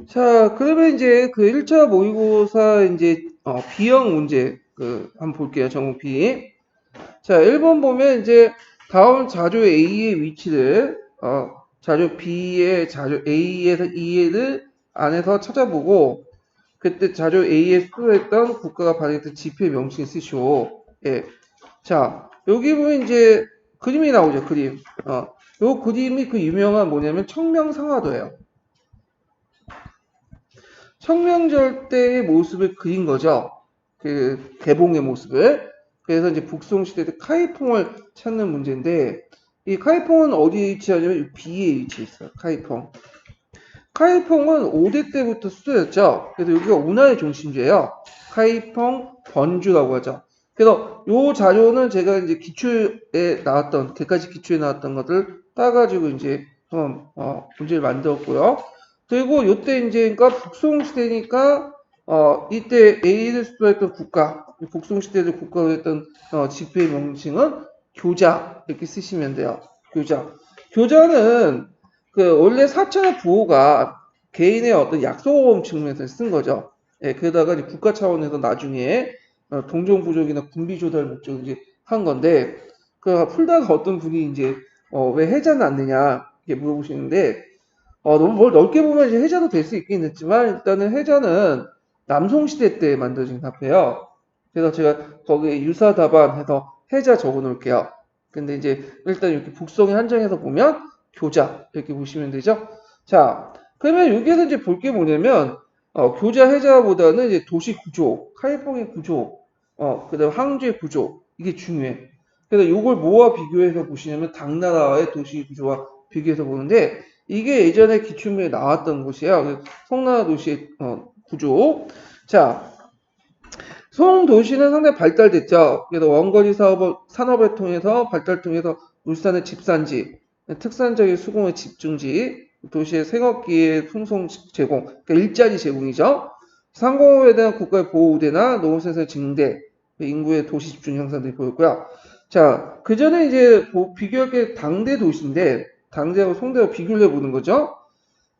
자, 그러면 이제 그 1차 모의고사 이제 B형 문제 한번 볼게요. 전공 B. 자, 1번 보면 이제 다음 자료 A의 위치를 자료 B의 자료 A에서 E를 안에서 찾아보고 그때 자료 A에 수록했던 국가가 발행했던 지표 명칭 쓰시오. 예. 자, 여기 보면 이제 그림이 나오죠. 그림. 요 그림이 그 유명한 뭐냐면 청명상화도예요. 청명절 때의 모습을 그린 거죠. 그 개봉의 모습을. 그래서 이제 북송시대 때 카이퐁을 찾는 문제인데 이 카이퐁은 어디에 위치하냐면 B에 위치해 있어요. 카이퐁. 카이퐁은 5대 때부터 수도였죠. 그래서 여기가 운하의 중심지예요. 카이퐁 번주라고 하죠. 그래서 요 자료는 제가 이제 기출에 나왔던 객관식 기출에 나왔던 것들 따가지고 이제 한번 문제를 만들었고요. 그리고 요때 이제 그러니까 북송 시대니까 이때 A를 수도했던 국가, 북송 시대를 국가로 했던 지표의 명칭은 교자 이렇게 쓰시면 돼요. 교자. 교자는 그 원래 사찰 부호가 개인의 어떤 약소보험 측면에서 쓴 거죠. 예, 그러다가 이제 국가 차원에서 나중에 동종 부족이나 군비 조달 목적으로 이제 한 건데 그 풀다가 어떤 분이 이제 왜 해자는 안 되냐 이렇게 물어보시는데 너무 뭘 넓게 보면 이제 해자도 될 수 있긴 했지만 일단은 해자는 남송 시대 때 만들어진 사표예요. 그래서 제가 거기에 유사 답안해서 해자 적어 놓을게요. 근데 이제 일단 이렇게 북송에 한정해서 보면 교자 이렇게 보시면 되죠. 자, 그러면 여기에서 이제 볼 게 뭐냐면 교자 해자보다는 이제 도시 구조, 카이퐁의 구조, 그다음 항구의 구조 이게 중요해. 그래서 이걸 뭐와 비교해서 보시냐면 당나라의 도시 구조와 비교해서 보는데 이게 예전에 기출문에 나왔던 곳이에요. 송나라 도시의 구조. 자, 송도시는 상당히 발달됐죠. 그래서 원거리 산업을 통해서 발달 통해서 울산의 집산지, 특산적인 수공의 집중지, 도시의 생업기의 풍송 제공, 그러니까 일자리 제공이죠. 상공업에 대한 국가의 보호우대나 농업생산 증대, 인구의 도시 집중 형성들이 보였고요. 자, 그 전에 이제 비교할 게 당대 도시인데, 당대하고 송대하고 비교를 해보는 거죠.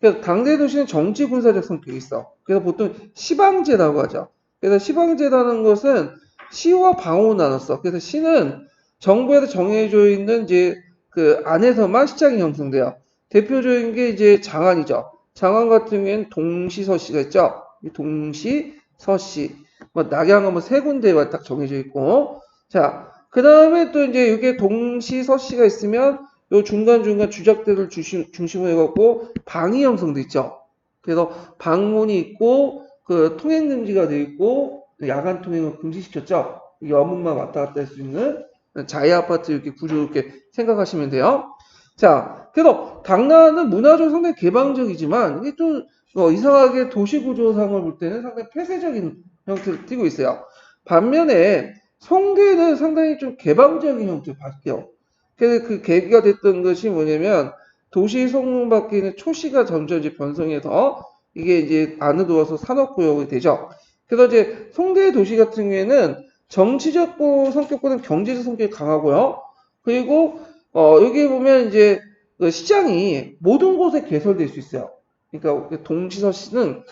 그래서 당대 도시는 정치 군사적 성격이 있어. 그래서 보통 시방제라고 하죠. 그래서 시방제라는 것은 시와 방으로 나눴어. 그래서 시는 정부에서 정해져 있는 이제 그 안에서만 시장이 형성돼요. 대표적인 게 이제 장안이죠. 장안 같은 경우에는 동시서시가 있죠. 동시서시. 뭐 낙양은 뭐세 군데가 딱 정해져 있고. 자, 그 다음에 또 이제 이게 동시서시가 있으면 요 중간중간 주작들을 중심으로 해갖고 방이 형성돼 있죠. 그래서 방문이 있고 그 통행 금지가 돼 있고 야간 통행을 금지시켰죠. 여문만 왔다 갔다 할 수 있는 자해 아파트 이렇게 구조 이렇게 생각하시면 돼요. 자, 그래서 당나라는 문화적으로 상당히 개방적이지만 이게 좀 이상하게 도시 구조상을 볼 때는 상당히 폐쇄적인 형태를 띠고 있어요. 반면에 송대는 상당히 좀 개방적인 형태를 밝혀요. 그래서 그 계기가 됐던 것이 뭐냐면 도시 성능 밖에는 초시가 점점 이제 변성해서 이게 이제 안으로 들어와서 산업구역이 되죠. 그래서 이제 송대 도시 같은 경우에는 정치적 성격보다는 경제적 성격이 강하고요. 그리고 여기 보면 이제 그 시장이 모든 곳에 개설될 수 있어요. 그러니까 동시서시는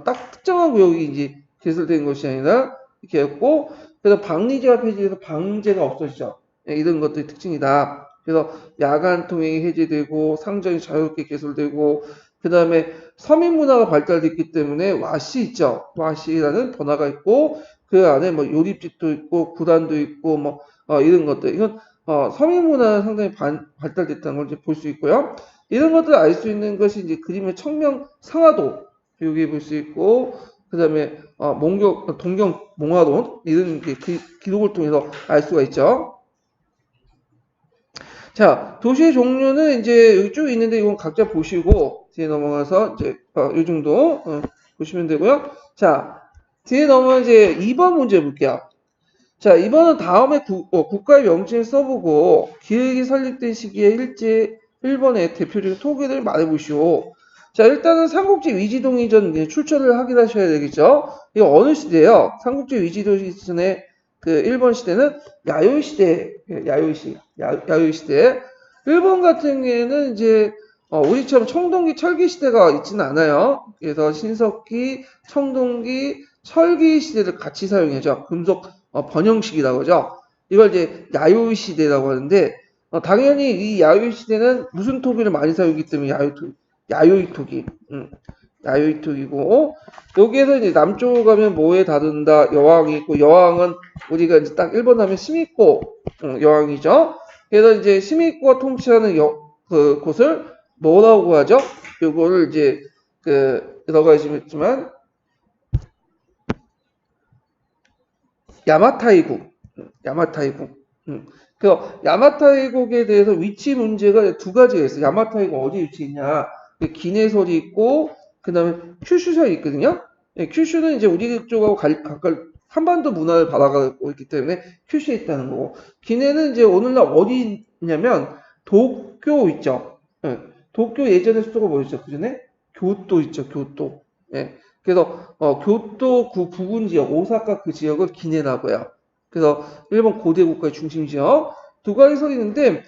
딱 특정한 구역이 이제 개설된 것이 아니라 이렇게 했고 그래서 방리제가 폐지돼서 방제가 없어지죠. 예, 이런 것들이 특징이다. 그래서 야간 통행이 해제되고 상점이 자유롭게 개설되고 그 다음에 서민 문화가 발달됐기 때문에 와시 있죠. 와시라는 번화가 있고 그 안에 뭐 요립집도 있고 구단도 있고 뭐 이런 것들 이건 서민 문화는 상당히 발달됐다는 걸 볼 수 있고요. 이런 것들을 알 수 있는 것이 이제 그림의 청명 상하도 여기 볼 수 있고 그 다음에 동경 몽화론 이런 기록을 통해서 알 수가 있죠. 자, 도시의 종류는 이제 여기 쭉 있는데 이건 각자 보시고 뒤에 넘어가서 이제 이 정도 보시면 되고요. 자, 뒤에 넘어가 이제 2번 문제 볼게요. 자, 이번은 다음에 국가의 명칭을 써보고 기획이 설립된 시기에 일본의 대표적인 토기를 말해보시오. 자, 일단은 삼국지 위지동이 전 출처를 확인하셔야 되겠죠. 이거 어느 시대예요? 삼국지 위지동이 전에 그 일본 시대는 야요이 시대, 야요이 시대. 일본 같은 경우에는 이제 우리처럼 청동기, 철기 시대가 있지는 않아요. 그래서 신석기, 청동기, 철기 시대를 같이 사용해죠. 금속 번영식이라고 하죠. 이걸 이제 야요 시대라고 하는데 당연히 이 야요 시대는 무슨 토기를 많이 사용하기 때문에 야요이 토기. 야요이 토기고 여기에서 이제 남쪽으로 가면 뭐에 다룬다 여왕이 있고 여왕은 우리가 이제 딱 1번 하면 시미코 여왕이죠. 그래서 이제 시미코가 통치하는 그 곳을 뭐라고 하죠? 요거를 이제 여러 있지만 야마타이국, 야마타이국. 그래서 야마타이국에 대해서 위치 문제가 두 가지가 있어요. 야마타이국 어디 위치에 있냐? 기내설이 있고 그다음에 큐슈설이 있거든요. 큐슈는 이제 우리 쪽하고 각각 한반도 문화를 받아가고 있기 때문에 큐슈에 있다는 거고 기내는 이제 오늘날 어디 있냐면 도쿄 있죠. 도쿄 예전에 수도가 뭐였죠? 그 전에 교토 있죠. 교토. 그래서 교토 그 부근 지역, 오사카 그 지역을 기내라고 해요. 그래서 일본 고대 국가의 중심 지역 두 가지 설이 있는데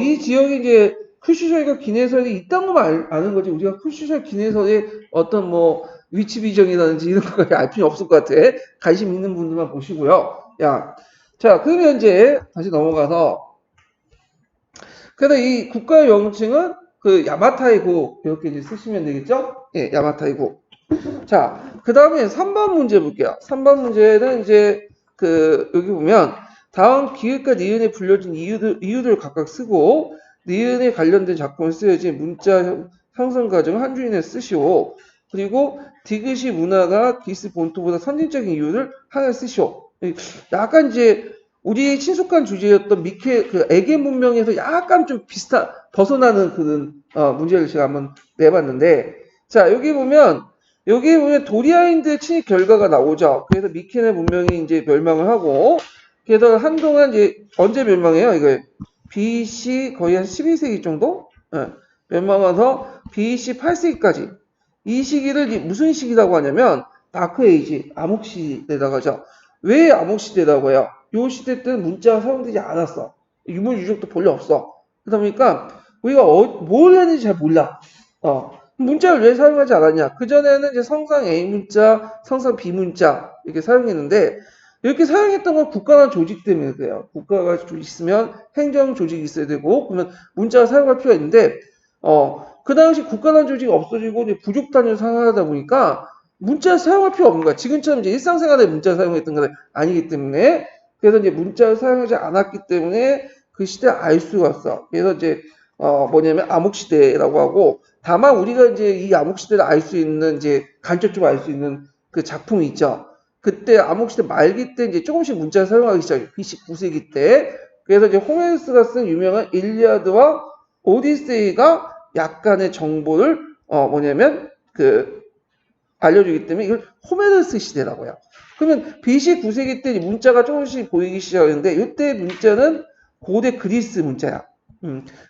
이 지역에 이제 큐슈설과 기내설이 있다는 것만 아는 거지 우리가 큐슈설 기내설의 어떤 뭐 위치 비정이라든지 이런 것까지 알 필요 없을 것 같아. 관심 있는 분들만 보시고요. 자 그러면 이제 다시 넘어가서 그래서 이 국가의 명칭은 그 야마타이고 이렇게 이제 쓰시면 되겠죠? 예, 야마타이고. 자, 그 다음에 3번 문제 볼게요. 3번 문제는 이제 여기 보면 다음 기획과 니은에 불려진 이유들 각각 쓰고 니은에 관련된 작품을 쓰여야지 문자 형성 과정 한 줄이내 쓰시오. 그리고 디귿이 문화가 기스 본토보다 선진적인 이유를 하나 쓰시오. 약간 이제 우리 친숙한 주제였던 에게 문명에서 약간 좀 벗어나는 그런 문제를 제가 한번 내봤는데 자 여기 보면 도리아인드 침입 결과가 나오죠. 그래서 미케네 문명이 이제 멸망을 하고, 그래서 한동안 이제 언제 멸망해요? 이거 BC 거의 한 12세기 정도? 멸망해서 BC 8세기까지. 이 시기를 무슨 시기라고 하냐면 다크에이지, 암흑시대라고 하죠. 왜 암흑시대라고 해요? 이 시대 때는 문자가 사용되지 않았어. 유물 유적도 별로 없어. 그러다 보니까 우리가 뭘 했는지 잘 몰라. 문자를 왜 사용하지 않았냐? 그전에는 이제 성상 A 문자, 성상 B 문자 이렇게 사용했는데 이렇게 사용했던 건 국가나 조직 때문에 그래요. 국가가 있으면 행정 조직이 있어야 되고 그러면 문자를 사용할 필요가 있는데 그 당시 국가나 조직이 없어지고 이제 부족 단위로 사용하다 보니까 문자를 사용할 필요 없는 거야. 지금처럼 이제 일상생활에 문자를 사용했던 건 아니기 때문에 그래서 이제 문자를 사용하지 않았기 때문에 그 시대에 알 수가 없어. 그래서 이제 뭐냐면 암흑시대라고 하고 다만 우리가 이제 이 암흑시대를 알 수 있는 이제 간접적으로 알 수 있는 그 작품이 있죠. 그때 암흑시대 말기 때 이제 조금씩 문자를 사용하기 시작해요. BC 9세기 때. 그래서 이제 호메스가 쓴 유명한 일리아드와 오디세이가 약간의 정보를 뭐냐면 알려주기 때문에 이걸 호메르스 시대라고 해요. 그러면 BC 9세기 때 문자가 조금씩 보이기 시작하는데 이때 문자는 고대 그리스 문자야.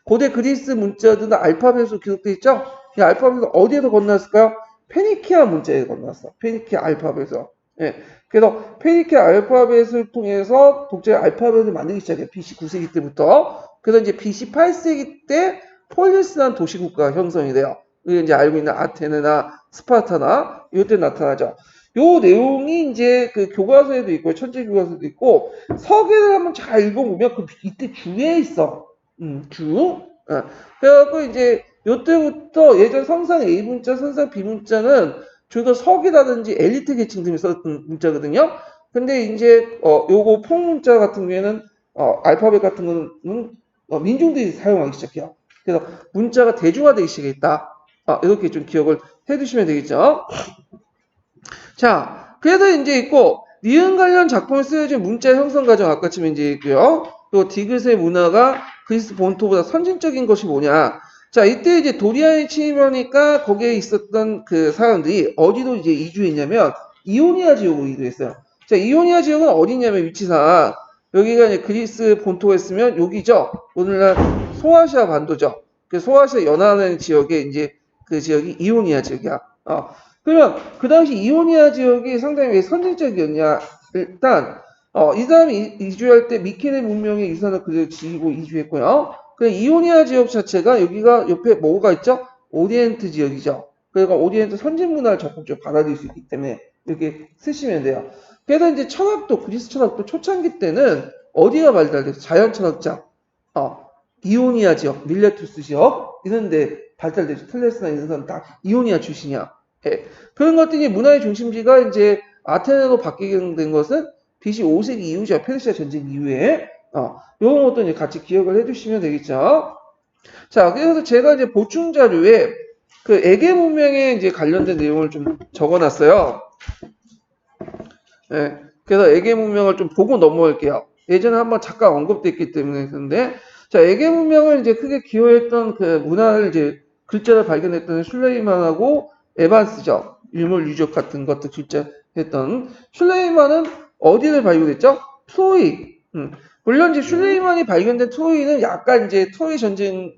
고대 그리스 문자들은 알파벳으로 기록되어 있죠? 이 알파벳은 어디에서 건너왔을까요? 페니키아 문자에 건너왔어. 페니키아 알파벳에서. 예. 그래서 페니키아 알파벳을 통해서 독자의 알파벳을 만들기 시작해요. BC 9세기 때부터. 그래서 이제 BC 8세기 때 폴리스라는 도시국가가 형성이 돼요. 우리가 이제 알고 있는 아테네나 스파르타나 이때 나타나죠. 요 내용이 이제 그 교과서에도 있고 천재 교과서도 있고 서계를 한번 잘 읽어보면 이때 주에 있어. 주. 그래갖고 이제 요때부터 예전 성상 A 문자, 성상 B 문자는 주로 서기라든지 엘리트 계층들이 썼던 문자거든요. 근데 이제 요거 폭문자 같은 경우에는 알파벳 같은 거는 민중들이 사용하기 시작해요. 그래서 문자가 대중화되기 시작했다. 이렇게 좀 기억을 해두시면 되겠죠. 자, 그래서 이제 있고 니은 관련 작품을 쓰여진 문자 형성 과정 아까쯤에 이제 있고요. 또 디귿의 문화가 그리스 본토보다 선진적인 것이 뭐냐? 자, 이때 이제 도리아에 침입하니까 거기에 있었던 그 사람들이 어디로 이제 이주했냐면 이오니아 지역으로 이주했어요. 자, 이오니아 지역은 어디냐면 위치상 여기가 이제 그리스 본토가 있으면 여기죠. 오늘날 소아시아 반도죠. 그 소아시아 연안하는 지역에 이제 그 지역이 이오니아 지역이야. 그러면 그 당시 이오니아 지역이 상당히 왜 선진적이었냐? 일단 이 사람이 이주할 때 미케네 문명의 유산을 그대로 지키고 이주했고요. 그 이오니아 지역 자체가 여기가 옆에 뭐가 있죠? 오리엔트 지역이죠. 그러니까 오리엔트 선진 문화를 적극적으로 받아들일 수 있기 때문에 이렇게 쓰시면 돼요. 그래서 이제 철학도 그리스 철학도 초창기 때는 어디가 발달돼서 자연 철학자, 이오니아 지역, 밀레투스 지역 이런데 발달되죠. 텔레스나 이런 사람 다 이오니아 출신이야. 예. 그런 것들이 문화의 중심지가 이제 아테네로 바뀌게 된 것은 BC 5세기 이후죠. 페르시아 전쟁 이후에. 이런 것도 이제 같이 기억을 해주시면 되겠죠. 자, 그래서 제가 이제 보충 자료에 그 에게 문명에 이제 관련된 내용을 좀 적어놨어요. 예. 그래서 에게 문명을 좀 보고 넘어갈게요. 예전에 한번 잠깐 언급됐기 때문에 그런데 자, 에게 문명을 이제 크게 기여했던 그 문화를 이제 글자를 발견했던 슐레이만하고 에반스죠. 유물 유적 같은 것도 글자했던 슐레이만은 어디를 발견했죠? 트로이. 물론 이제 슐레이만이 발견된 트로이는 약간 이제 트로이 전쟁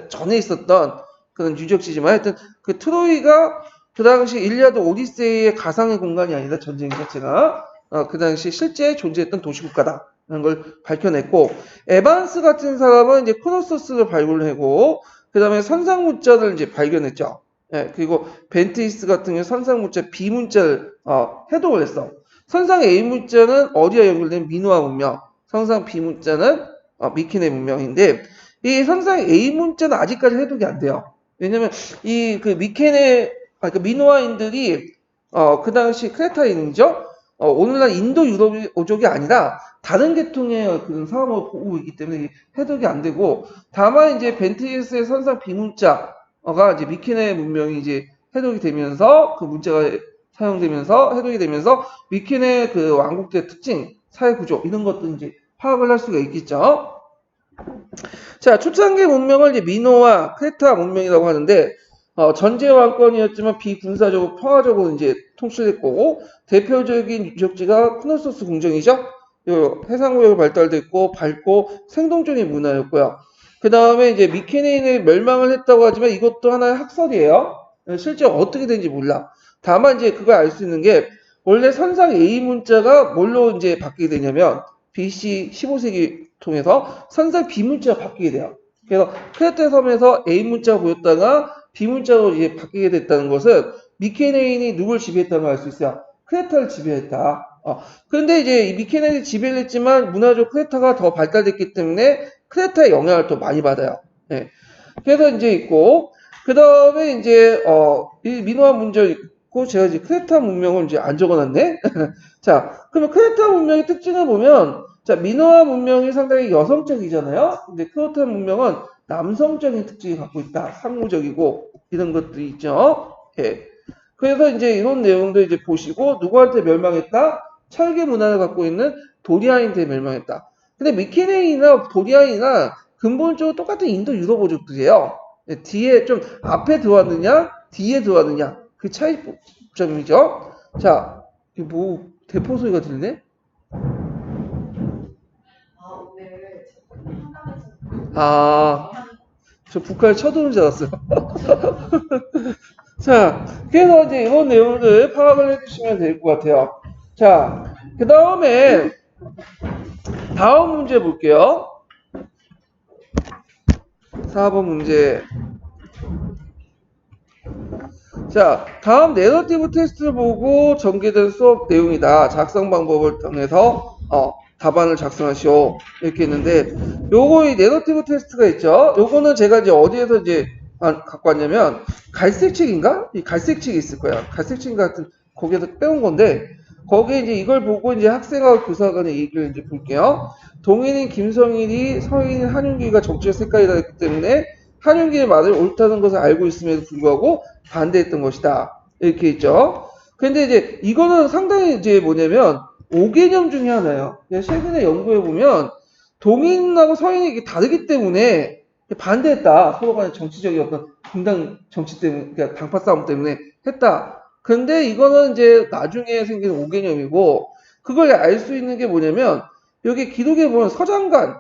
전에 있었던 그런 유적지지만 하여튼 그 트로이가 그 당시 일리아드 오디세이의 가상의 공간이 아니다. 전쟁 자체가 그 당시 실제 존재했던 도시국가다라는 걸 밝혀냈고 에반스 같은 사람은 이제 크로소스를 발굴하고 그 다음에 선상문자를 이제 발견했죠. 예, 그리고 벤트이스 같은 경우 선상문자 B 문자를 해독을 했어. 선상 A 문자는 어디와 연결된 미노아 문명, 선상 B 문자는 미키네 문명인데 이 선상 A 문자는 아직까지 해독이 안 돼요. 왜냐면 이 그 미케네 그 미노아인들이 그 당시 크레타인이죠. 오늘날 인도 유럽오족이 아니라 다른 계통의 그런 사람을 보고 있기 때문에 해독이 안 되고 다만 이제 벤트이스의 선상 비문자가 이제 미케네 문명이 이제 해독이 되면서 그 문자가 사용되면서 해독이 되면서 미케네 그 왕국의 특징, 사회 구조 이런 것도 이제 파악을 할 수가 있겠죠. 자, 초창기 문명을 이제 미노와 크레타 문명이라고 하는데 전제 왕권이었지만 비군사적으로 평화적으로 이제 통치했고 대표적인 유적지가 크노소스 궁정이죠. 해상무역이 발달됐고 밝고 생동적인 문화였고요. 그 다음에 이제 미케네인이 멸망을 했다고 하지만 이것도 하나의 학설이에요. 실제 어떻게 된지 몰라. 다만 이제 그걸 알 수 있는 게 원래 선상 A 문자가 뭘로 이제 바뀌게 되냐면 BC 15세기 통해서 선상 B 문자가 바뀌게 돼요. 그래서 크레타 섬에서 A 문자가 보였다가 B 문자로 이제 바뀌게 됐다는 것은 미케네인이 누굴 지배했다는 걸 알 수 있어요. 크레타를 지배했다. 그런데 이제 이 미케네인이 지배를 했지만 문화적 크레타가 더 발달됐기 때문에 크레타의 영향을 더 많이 받아요. 네. 그래서 이제 있고 그 다음에 이제 이 미노아 문제 있고 제가 이제 크레타 문명을 이제 안 적어놨네. 자, 그러면 크레타 문명의 특징을 보면 자 미노아 문명이 상당히 여성적이잖아요. 근데 크레타 문명은 남성적인 특징이 갖고 있다. 상무적이고 이런 것들이 있죠. 예. 그래서 이제 이런 내용도 이제 보시고 누구한테 멸망했다? 철기 문화를 갖고 있는 도리아인한테 멸망했다. 근데 미케네이나 도리아이나 근본적으로 똑같은 인도 유럽어족들이에요. 뒤에 좀 앞에 들어왔느냐, 뒤에 들어왔느냐 그 차이점이죠. 자, 이게 뭐 대포 소리가 들리네? 아, 저 북한에 쳐들어온 줄 알았어요. 자, 그래서 이제 이런 내용을 파악을 해주시면 될 것 같아요. 자, 그 다음에 다음 문제 볼게요. 4번 문제. 자, 다음 내러티브 테스트를 보고 전개된 수업 내용이다. 작성 방법을 통해서 답안을 작성하시오. 이렇게 했는데 요거 이 내러티브 테스트가 있죠. 요거는 제가 이제 어디에서 이제 갖고 왔냐면 갈색책인가? 이 갈색책이 있을 거야. 갈색책 같은 거기에서 빼온 건데 거기에 이제 이걸 보고 이제 학생하고 교사 간의 얘기를 이제 볼게요. 동인인 김성일이 서인인 한윤기가 정치적 색깔이다 했기 때문에 한윤기의 말을 옳다는 것을 알고 있음에도 불구하고 반대했던 것이다. 이렇게 있죠. 근데 이제 이거는 상당히 이제 뭐냐면 오개념 중에 하나예요. 최근에 연구해 보면 동인하고 서인이 이게 다르기 때문에 반대했다. 서로 간의 정치적인 어떤 분당 정치 때문에, 그러니까 당파 싸움 때문에 했다. 근데 이거는 이제 나중에 생긴 오개념이고 그걸 알 수 있는 게 뭐냐면 여기 기록에 보면 서장관,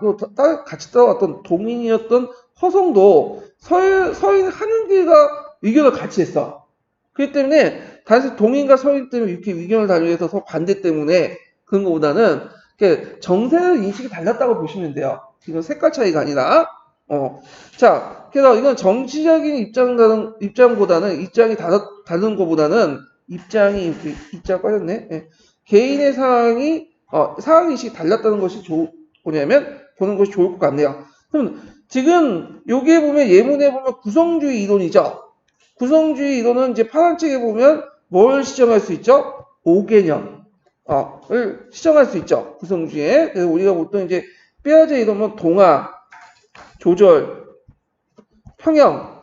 같이 따라왔던 동인이었던 허성도 서인 한윤기가 의견을 같이 했어. 그렇기 때문에 단지 동인과 서인 때문에 이렇게 의견을 다르해서 서로 반대 때문에 그런 것보다는 정세의 인식이 달랐다고 보시면 돼요. 이건 색깔 차이가 아니라. 자, 그래서 이건 정치적인 입장보다는 입장이 다른 것보다는 입장 빠졌네. 예. 개인의 상황인식이 달랐다는 것이 뭐냐면 보는 것이 좋을 것 같네요. 그럼 지금 여기에 보면 예문에 보면 구성주의 이론이죠. 구성주의 이론은 이제 파란 책에 보면 뭘 시정할 수 있죠? 5개념을 시정할 수 있죠. 구성주의에. 그래서 우리가 보통 이제 피아제 이론은 동화, 조절, 평형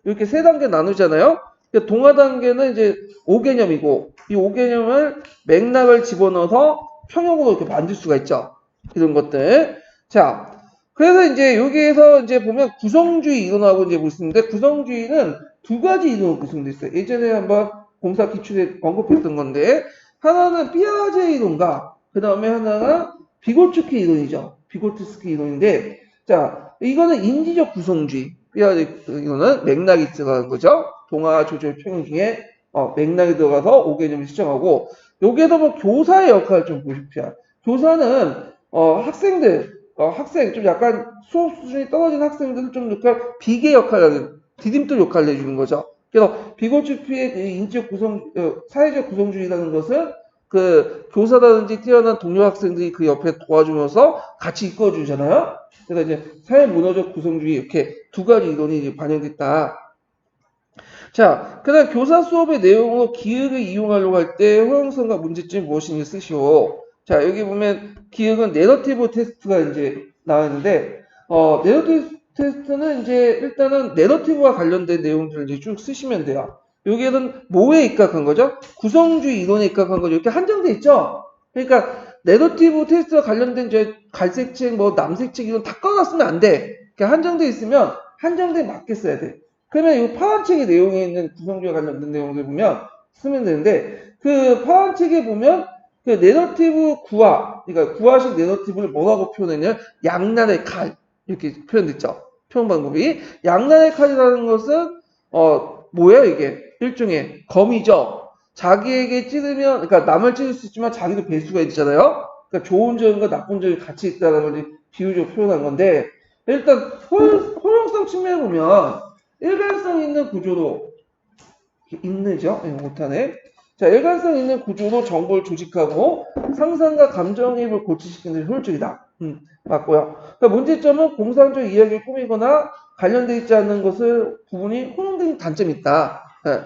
이렇게 세 단계 나누잖아요. 그러니까 동화 단계는 이제 5개념이고 이 5개념을 맥락을 집어넣어서 평형으로 이렇게 만들 수가 있죠. 이런 것들. 자, 그래서 이제 여기에서 이제 보면 구성주의 이론하고 이제 뭐 있는데 구성주의는 두 가지 이론으로 구성되어 있어요. 예전에 한번 공사 기출에 언급했던 건데 하나는 피아제 이론과 그 다음에 하나가 비고츠키 이론이죠. 비고츠키 이론인데 자, 이거는 인지적 구성주의. 이거는 맥락이 들어가는 거죠. 동화, 조절, 평형 중에 맥락이 들어가서 5개념을 시정하고 여기에서 뭐 교사의 역할을 좀 보십시오. 교사는 학생 좀 약간 수업 수준이 떨어진 학생들을 좀 약간 비계 역할을 디딤돌 역할을 해주는 거죠. 그래서 비고츠피의 그 인지적 사회적 구성주의라는 것은 그 교사라든지 뛰어난 동료 학생들이 그 옆에 도와주면서 같이 이끌어주잖아요. 그래서 이제 사회문화적 구성주의 이렇게 두 가지 이론이 반영됐다. 자, 그다음 교사 수업의 내용으로 기억을 이용하려고 할 때 허용성과 문제점이 무엇인지 쓰시오. 자, 여기 보면 기억은 내러티브 테스트가 이제 나왔는데, 내러티브 테스트는 이제 일단은 내러티브와 관련된 내용들을 이제 쭉 쓰시면 돼요. 여기에는 뭐에 입각한 거죠? 구성주의 이론에 입각한 거죠. 이렇게 한정돼 있죠? 그러니까 내러티브 테스트와 관련된 저 갈색책, 뭐 남색책 이런 다 꺼놨으면 안 돼. 이렇게 한정돼 있으면 한정돼 맞게 써야 돼. 그러면 이 파란 책의 내용에 있는 구성주와 관련된 내용들 보면 쓰면 되는데 그 파란 책에 보면 그 내러티브 구화, 그러니까 구화식 내러티브를 뭐라고 표현했냐? 양날의 칼 이렇게 표현됐죠. 표현 방법이 양날의 칼이라는 것은 뭐야 이게 일종의 검이죠. 자기에게 찌르면 그러니까 남을 찌를 수 있지만 자기도 배수가 있잖아요. 그러니까 좋은 점과 나쁜 점이 같이 있다는 걸 비유적으로 표현한 건데 일단 허용성 측면에 보면 일관성 있는 구조로 있느죠. 못하네. 자, 일관성 있는 구조로 정보를 조직하고 상상과 감정입을 고취시키는 데 효율적이다. 맞고요. 그러니까 문제점은 공상적 이야기를 꾸미거나 관련되어 있지 않는 것을 부분이 혼용된 단점이 있다. 네.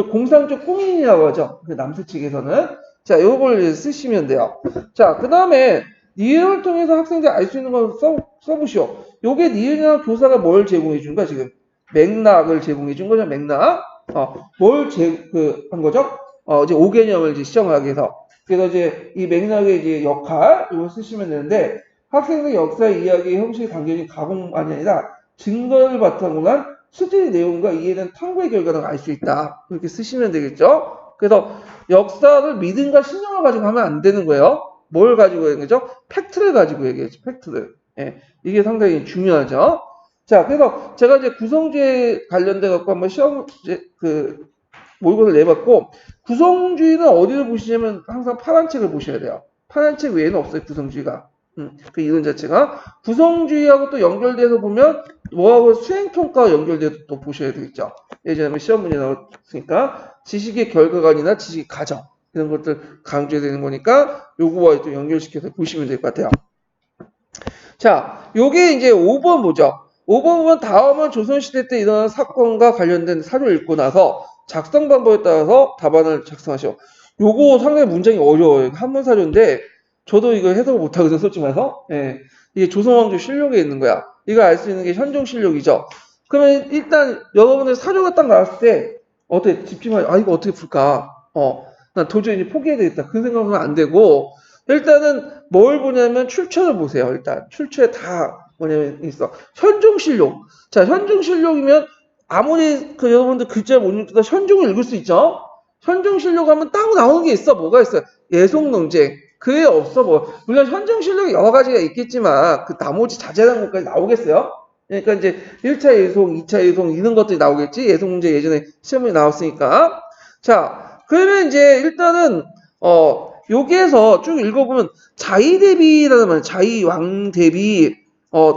공상적 꾸민이라고 하죠. 그 남수 측에서는. 자, 요걸 쓰시면 돼요. 자, 그 다음에 니은을 통해서 학생들이 알 수 있는 걸 써보시오. 요게 니은이랑 교사가 뭘 제공해 준 거야, 지금? 맥락을 제공해 준 거죠, 맥락. 한 거죠? 이제 5개념을 이제 시정하기 위해서. 그래서 이제 이 맥락의 이제 역할, 이걸 쓰시면 되는데, 학생의 역사의 이야기 형식의 단계적인 가공만이 아니라 증거를 바탕으로 한 수지의 내용과 이해된 탐구의 결과를 알 수 있다. 그렇게 쓰시면 되겠죠? 그래서 역사를 믿음과 신념을 가지고 하면 안 되는 거예요. 뭘 가지고 하는 거죠? 팩트를 가지고 얘기하죠, 팩트를. 예, 이게 상당히 중요하죠. 자, 그래서 제가 이제 구성주의 관련돼 갖고 한번 시험 모의고사를 내봤고 구성주의는 어디를 보시냐면 항상 파란 책을 보셔야 돼요. 파란 책 외에는 없어요, 구성주의가. 그 이론 자체가 구성주의하고 또 연결돼서 보면 뭐하고 수행평가와 연결돼서 또 보셔야 되겠죠. 예전에 시험 문제 나왔으니까 지식의 결과관이나 지식의 가정 이런 것들 강조해야 되는 거니까 요거와 또 연결시켜서 보시면 될 것 같아요. 자, 요게 이제 5번 보죠. 5번 보면 다음은 조선시대 때 일어난 사건과 관련된 사료를 읽고 나서 작성 방법에 따라서 답안을 작성하시오. 요거 상당히 문장이 어려워요. 한문 사료인데 저도 이거 해석을 못하거든요, 솔직히 말해서. 예. 이게 조선왕조 실록에 있는 거야. 이거 알 수 있는 게 현종실록이죠. 그러면 일단 여러분들 사료가 딱 나왔을 때 어떻게 집중하지? 이거 어떻게 풀까? 난 도저히 이제 포기해야 되겠다. 그 생각은 안 되고 일단은 뭘 보냐면 출처를 보세요. 일단 출처에 다 뭐냐면 있어. 현종실록. 자, 현종실록이면 아무리 그 여러분들 글자 못 읽다 현종을 읽을 수 있죠. 현종실록 하면 딱 나오는 게 있어. 뭐가 있어요? 예송논쟁. 그게 없어 뭐. 물론 현종실록이 여러 가지가 있겠지만 그 나머지 자잘한 것까지 나오겠어요? 그러니까 이제 1차 예송, 2차 예송 이런 것들이 나오겠지. 예송 문제 예전에 시험에 나왔으니까. 자, 그러면 이제 일단은 여기에서 쭉 읽어보면 자의대비라는 말, 자의왕대비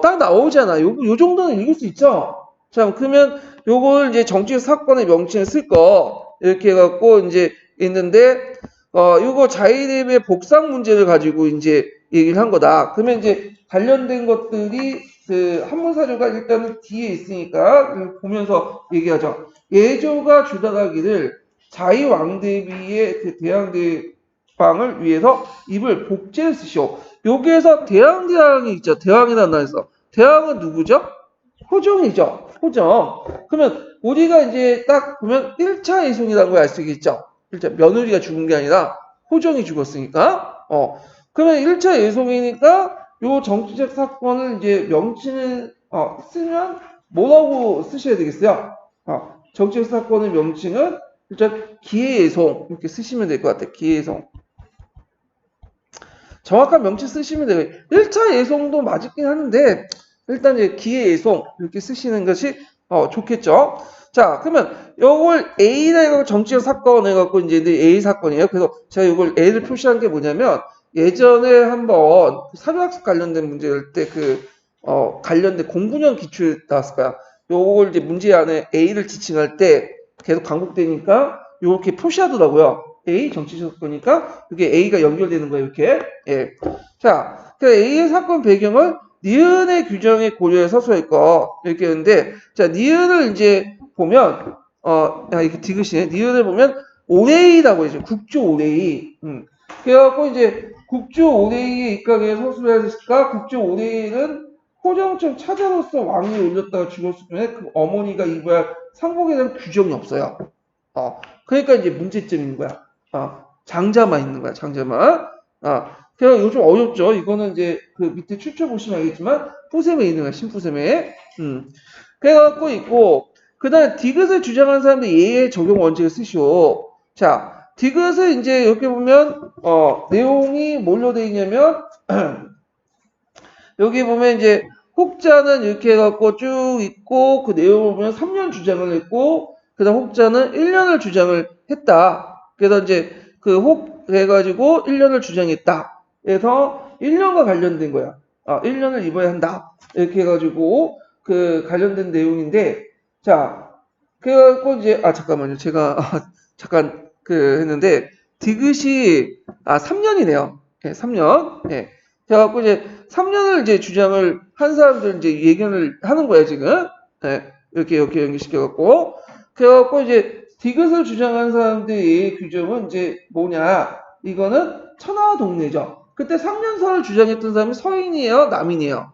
딱 나오잖아. 요 정도는 읽을 수 있죠? 자, 그러면 요걸 이제 정치적 사건의 명칭을 쓸 거, 이렇게 해갖고 이제 있는데, 요거 자의대입의 복상 문제를 가지고 이제 얘기를 한 거다. 그러면 이제 관련된 것들이 그 한문 사료가 일단은 뒤에 있으니까 보면서 얘기하죠. 예조가 주다가기를 자의왕대비의 그 대항대방을 위해서 입을 복제를 쓰시오. 여기에서 대항이 있죠. 대항이라는 단어에서. 대항은 누구죠? 호정이죠. 호정. 그러면 우리가 이제 딱 보면 1차 예송이라는 걸 알 수 있겠죠. 일단 며느리가 죽은 게 아니라 호정이 죽었으니까. 그러면 1차 예송이니까 요 정치적 사건을 이제 명칭을 쓰면 뭐라고 쓰셔야 되겠어요? 정치적 사건의 명칭은 일단 기해예송 이렇게 쓰시면 될 것 같아요. 기해예송. 정확한 명칭 쓰시면 돼요. 1차 예송도 맞긴 하는데 일단 이제 기해 예송 이렇게 쓰시는 것이 좋겠죠. 자, 그러면 요걸 A라 해갖고 정치적 사건 해갖고 이제 A 사건이에요. 그래서 제가 요걸 A를 표시한 게 뭐냐면 예전에 한번 사교학습 관련된 문제일 때 관련된 공군형 기출 나왔을 거야. 요걸 이제 문제 안에 A를 지칭할 때 계속 반복되니까 요렇게 표시하더라고요. A 정치적 사건이니까 이게 A가 연결되는 거예요. 이렇게. 예. 자, 그 A의 사건 배경을 니은의 규정에 고려해서 소했고 이렇게 했는데, 자, 니은을 이제 보면 이렇게 디귿이네. 니은을 보면 오레이라고 해죠. 국조 오레이. 그래갖고 이제 국조 오레이에 입각해 서술해야 됐을까? 국조 오레이는 호정청 차자로서 왕이 올렸다가 죽었으면 그 어머니가 입어야 상복에 대한 규정이 없어요. 그러니까 이제 문제점인 거야. 장자만 있는 거야, 장자만. 그냥 요즘 어렵죠. 이거는 이제 그 밑에 출처 보시면 알겠지만, 포셈에 있는 거야, 신포셈에. 그래갖고 있고, 그 다음에 디귿을 주장하는 사람들 예의 적용 원칙을 쓰시오. 자, 디귿을 이제 이렇게 보면, 내용이 뭘로 되어 있냐면, 여기 보면 이제 혹자는 이렇게 해갖고 쭉 있고, 그 내용을 보면 3년 주장을 했고, 그 다음 혹자는 1년을 주장을 했다. 그래서 이제 혹 해가지고 1년을 주장했다. 그래서 1년과 관련된 거야. 1년을 입어야 한다. 이렇게 해가지고 그 관련된 내용인데, 자, 그래갖고 이제, 잠깐만요. 제가, 잠깐 했는데, 디귿이, 3년이네요. 예, 3년. 예. 그래갖고 이제 3년을 이제 주장을 한 사람들 이제 예견을 하는 거야, 지금. 예, 이렇게 연결시켜갖고. 그래갖고 이제 디귿을 주장한 사람들의 규정은 이제 뭐냐. 이거는 천하 동네죠. 그때 3년설을 주장했던 사람이 서인이에요, 남인이에요?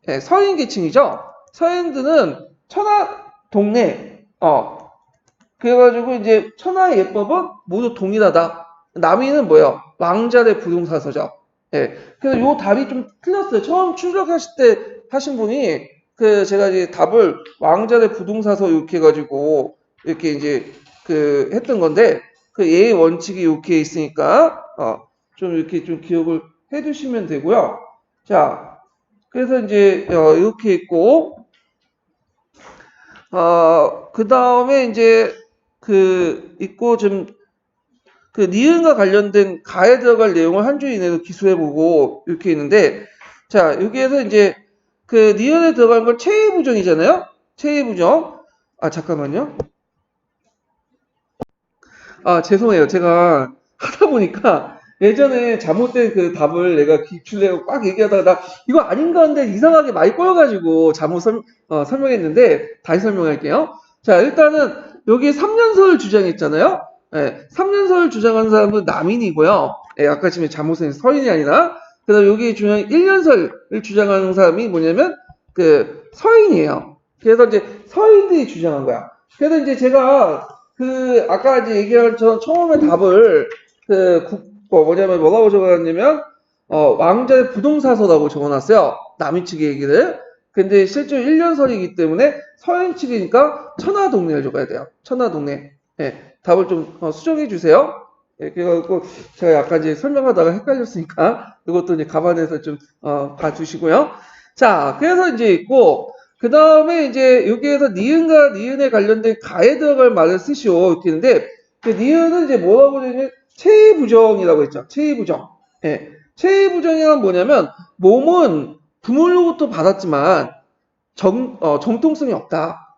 예, 서인 계층이죠. 서인들은 천하 동네, 그래가지고 이제 천하의 예법은 모두 동일하다. 남인은 뭐예요? 왕자의 부동사서죠. 예. 그래서 요 답이 좀 틀렸어요. 처음 출력하실 때 하신 분이 제가 이제 답을 왕자의 부동사서 이렇게 해가지고 이렇게 이제 했던 건데 그 예의 원칙이 이렇게 있으니까 좀 이렇게 좀 기억을 해두시면 되고요. 자, 그래서 이제 이렇게 있고 그 다음에 이제 있고 좀 니은과 관련된 가에 들어갈 내용을 한 줄 이내로 기술해보고 이렇게 있는데, 자, 여기에서 이제 니은에 들어가는 걸 체의부정이잖아요? 체의부정. 잠깐만요. 죄송해요. 제가 하다 보니까 예전에 잘못된 그 답을 내가 기출내고 꽉 얘기하다가 나 이거 아닌가 하는데 이상하게 많이 꼬여가지고 잘못 설명했는데 다시 설명할게요. 자, 일단은 여기 3년설을 주장했잖아요. 네, 3년설을 주장하는 사람은 남인이고요. 네, 아까 지금 잘못은 서인이 아니라 그다음 여기 주장 1년설을 주장하는 사람이 뭐냐면 서인이에요. 그래서 이제 서인들이 주장한 거야. 그래서 이제 제가 아까 이제 얘기한 처음에 답을 뭐냐면 뭐라고 적어놨냐면 왕자의 부동사서라고 적어놨어요. 남인 측의 얘기를. 근데 실제로 1년설이기 때문에 서인 측이니까 천하동네를 적어야 돼요. 천하동네. 예, 답을 좀 수정해 주세요. 예, 그래갖고 제가 약간 이제 설명하다가 헷갈렸으니까 이것도 이제 감안해서 좀 봐주시고요. 자, 그래서 이제 있고 그 다음에 이제 여기에서 니은과 니은에 관련된 가에 들어갈 말을 쓰시오 이렇게 했는데 니은은 이제 뭐라고 되냐면 체의부정이라고 했죠. 체의부정. 예. 체위부정이란 뭐냐면 몸은 부모로부터 받았지만 정통성이 없다.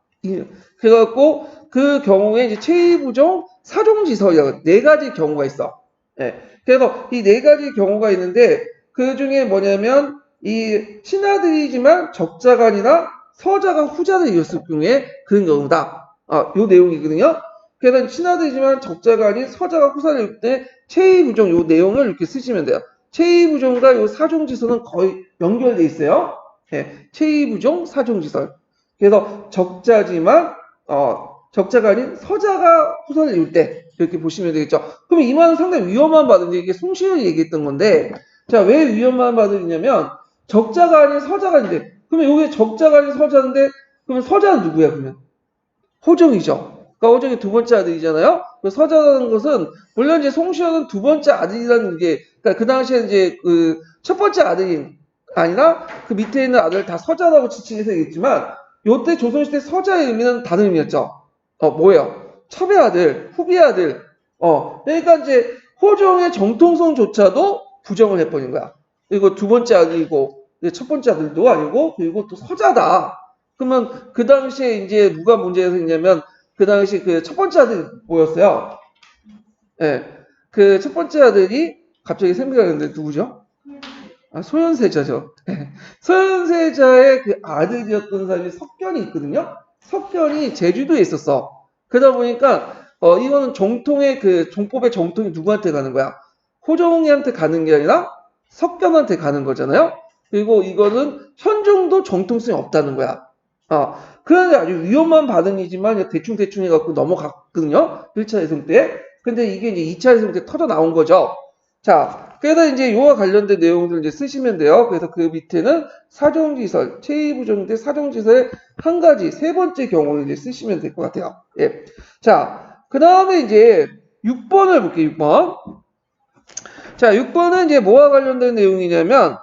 그래갖고 그 경우에 이제 체위부정, 사종지설이라고 네 가지 경우가 있어. 예. 그래서 이 네 가지 경우가 있는데 그 중에 뭐냐면 이 신하들이지만 적자가 아니라 서자가 후자를 이었을 경우에 그런 경우다. 요 내용이거든요. 그래서 신하들이지만 적자가 아닌 서자가 후자를 이을 때 체위부정 요 내용을 이렇게 쓰시면 돼요. 체위부정과 요 사종지설은 거의 연결돼 있어요. 예, 체위부정, 사종지설. 그래서 적자지만 적자가 아닌 서자가 후자를 이을 때 이렇게 보시면 되겠죠. 그럼 이 말은 상당히 위험한 바든지 이게 송시현이 얘기했던 건데 자, 왜 위험한 바든지냐면 적자가 아닌 서자가 있는데 그러면 이게 적자가 아닌 서자인데 그러면 서자는 누구야 그러면? 호정이죠. 그러니까 호정이 두 번째 아들이잖아요. 그 서자라는 것은 물론 이제 송시현은 두 번째 아들이라는 게 그러니까 그 당시에 이제 그 첫 번째 아들이 아니라 그 밑에 있는 아들 다 서자라고 지칭해서 얘기했지만 요때 조선시대 서자의 의미는 다른 의미였죠. 뭐예요? 첩의 아들, 후비의 아들. 그러니까 이제 호정의 정통성조차도 부정을 해버린 거야. 그리고 두 번째 아들이고 첫 번째 아들도 아니고 그리고 또 서자다. 그러면 그 당시에 이제 누가 문제가 생기냐면 그 당시 그 첫 번째 아들이 뭐였어요? 예. 그 첫 번째 아들이 갑자기 생각이 나는데 누구죠? 소현세자죠. 예. 소현세자의 그 아들이었던 사람이 석견이 있거든요. 석견이 제주도에 있었어. 그러다 보니까 이거는 정통의 그 종법의 정통이 누구한테 가는 거야? 호정이한테 가는 게 아니라 석견한테 가는 거잖아요. 그리고 이거는 현종도 정통성이 없다는 거야. 그런데 아주 위험한 반응이지만 대충 해갖고 넘어갔거든요. 1차 예성 때. 근데 이게 이제 2차 예성 때 터져 나온 거죠. 자, 그래서 이제 요와 관련된 내용들 이제 쓰시면 돼요. 그래서 그 밑에는 사정지설, 체위부정대 사정지설의 한 가지, 세 번째 경우를 이제 쓰시면 될 것 같아요. 예. 자, 그 다음에 이제 6번을 볼게요, 6번. 자, 6번은 이제 뭐와 관련된 내용이냐면,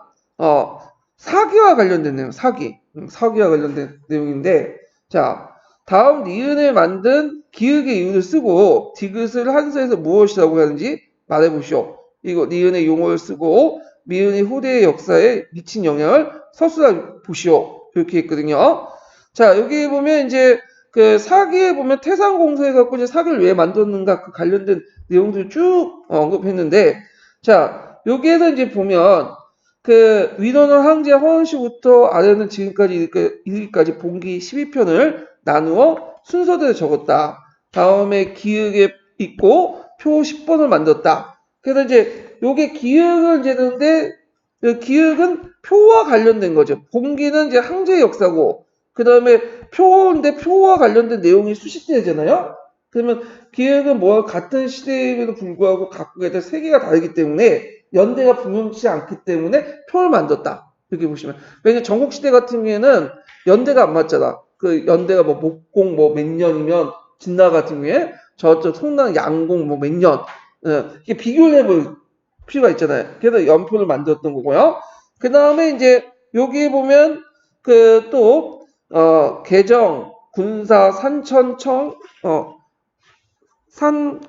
사기와 관련된 내용, 사기. 사기와 관련된 내용인데, 자, 다음 니은을 만든 기역의 이유를 쓰고, 디귿을 한서에서 무엇이라고 하는지 말해보시오. 이거 니은의 용어를 쓰고, 미은이 후대의 역사에 미친 영향을 서술해 보시오. 이렇게 있거든요. 자, 여기 보면 이제 그 사기에 보면 태산공서해 갖고 이제 사기를 왜 만들었는가 그 관련된 내용들을 쭉 언급했는데, 자, 여기에서 이제 보면 그 위로는 황제 허원시부터 아래는 지금까지 이르기까지 본기 12편을 나누어 순서대로 적었다. 다음에 기역에 있고 표 10번을 만들었다. 그래서 이제 요게 기역을 재는데 기역은 표와 관련된 거죠. 본기는 이제 황제의 역사고 그 다음에 표인데 표와 관련된 내용이 수식되잖아요. 그러면 기역은 뭐 같은 시대에도 불구하고 각국에 세계가 다르기 때문에 연대가 분명치 않기 때문에 표를 만들었다. 이렇게 보시면. 왜냐면 전국시대 같은 경우에는 연대가 안 맞잖아. 그 연대가 뭐 목공 뭐 몇 년이면 진나 같은 경우에 저쪽 성남 양공 뭐 몇 년. 이게 비교를 해볼 필요가 있잖아요. 그래서 연표를 만들었던 거고요. 그 다음에 이제 여기 보면 그 또 개정, 군사, 산천청, 산,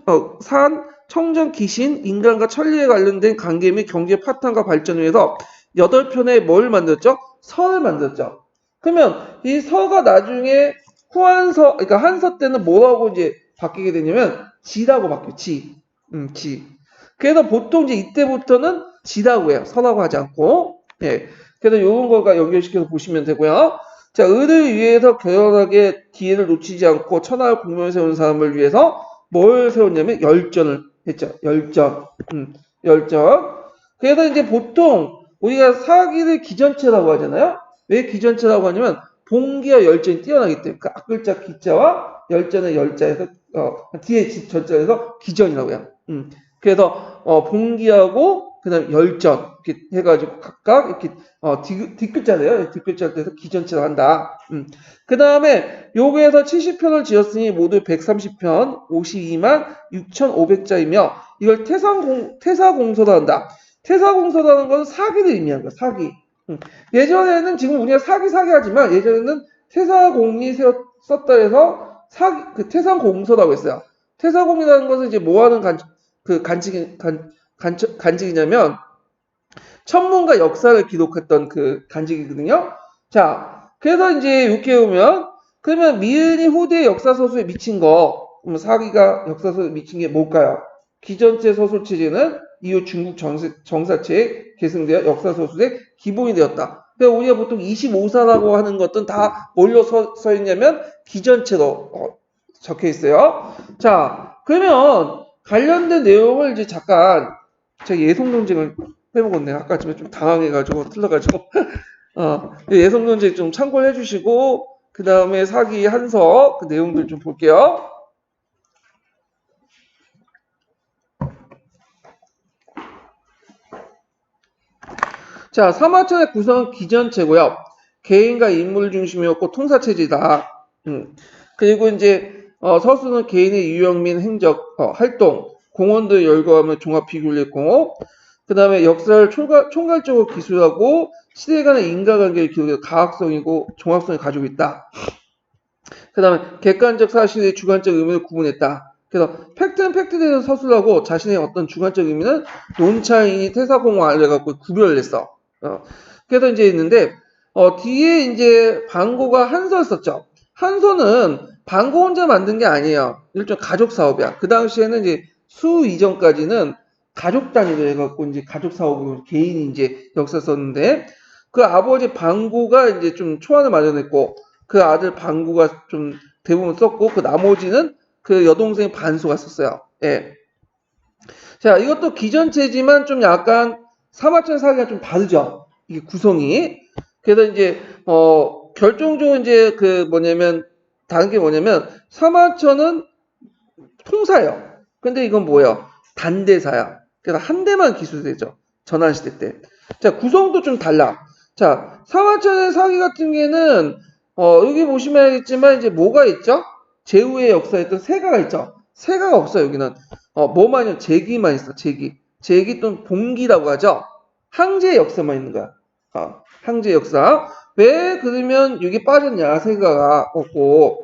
청정, 기신, 인간과 천리에 관련된 관계 및 경제 파탄과 발전을 위해서 8편의 뭘 만들었죠? 서를 만들었죠. 그러면 이 서가 나중에 후한서, 그러니까 한서 때는 뭐라고 이제 바뀌게 되냐면 지라고 바뀌어요. 지. 그래서 보통 이제 이때부터는 지라고 해요. 서라고 하지 않고. 예. 그래서 이런 거가 연결시켜서 보시면 되고요. 자, 을을 위해서 결연하게 기회를 놓치지 않고 천하를 공명을 세운 사람을 위해서 뭘 세웠냐면 열전을 했죠. 열전. 열전. 그래서 이제 보통 우리가 사기를 기전체라고 하잖아요. 왜 기전체라고 하냐면 봉기와 열전이 뛰어나기 때문에 그 앞글자 기자와 열전의 열자에서 뒤에 전자에서 기전이라고 해요. 그래서 봉기하고 그다음 열전 이렇게 해가지고 각각 이렇게 뒷글자래요. 뒷글자를 떼서 기전체를 한다. 그 다음에 요거에서 70편을 지었으니 모두 130편 52만 6,500자이며 이걸 태사공서라 한다. 태사공서라는 것은 사기를 의미하는 거야. 사기. 예전에는 지금 우리가 사기 하지만 예전에는 태사공이 썼다 해서 사기 그 태사공서라고 했어요. 태사공이라는 것은 이제 뭐 하는 간직이냐면 천문과 역사를 기록했던 그 간직이거든요. 자, 그래서 이제 이렇게 보면 그러면 미은이 후대 역사 서술에 미친 거, 사기가 역사 서술에 미친 게 뭘까요? 기전체 서술 체제는 이후 중국 정사체에 계승되어 역사 서술의 기본이 되었다. 그러니까 우리가 보통 25사라고 하는 것들은 다 뭘로 서 있냐면 기전체로 적혀 있어요. 자, 그러면 관련된 내용을 이제 잠깐 제가 예송 논쟁을 빼먹었네요. 아까 좀 당황해가지고 틀려가지고 예송 논쟁 좀 참고를 해주시고 그 다음에 사기 한서 그 내용들 좀 볼게요. 자, 사마천의 구성은 기전체고요. 개인과 인물 중심이었고 통사체제다. 그리고 이제 서수는 개인의 유형 및 행적, 활동, 공헌도 열거하며 종합 비교를 공업, 그 다음에 역사를 총괄적으로 기술하고 시대 간의 인과관계를 기록해서 가학성이고 종합성을 가지고 있다. 그 다음에 객관적 사실의 주관적 의미를 구분했다. 그래서 팩트는 팩트대로 서술하고 자신의 어떤 주관적 의미는 논차이니 태사공을 해갖고 구별을 했어. 그래서 이제 있는데 뒤에 이제 방고가 한서를 썼죠. 한서는 방고 혼자 만든 게 아니에요. 일종 가족 사업이야. 그 당시에는 이제 수 이전까지는 가족 단위로 해갖고 이제 가족 사업으로 개인이 이제 역사 썼는데 그 아버지 방고가 이제 좀 초안을 마련했고 그 아들 방구가 좀 대부분 썼고 그 나머지는 그 여동생 반수가 썼어요. 예. 자, 이것도 기전체지만 좀 약간 사마천 사기가 좀 다르죠. 이게 구성이. 그래서 이제 결정적으로 이제 그 뭐냐면 다른 게 뭐냐면 사마천은 통사예요. 근데 이건 뭐예요? 단대사야. 그래서 한 대만 기술되죠. 전환시대 때. 자, 구성도 좀 달라. 자, 사마천의 사기 같은 경우에는 여기 보시면 알겠지만 이제 뭐가 있죠? 제후의 역사에 있던 세가가 있죠. 세가가 없어요. 여기는 뭐만 있냐? 제기만 있어. 제기. 제기 또는 봉기라고 하죠. 항제의 역사만 있는 거야. 항제의 역사. 왜 그러면 여기 빠졌냐? 세가가 없고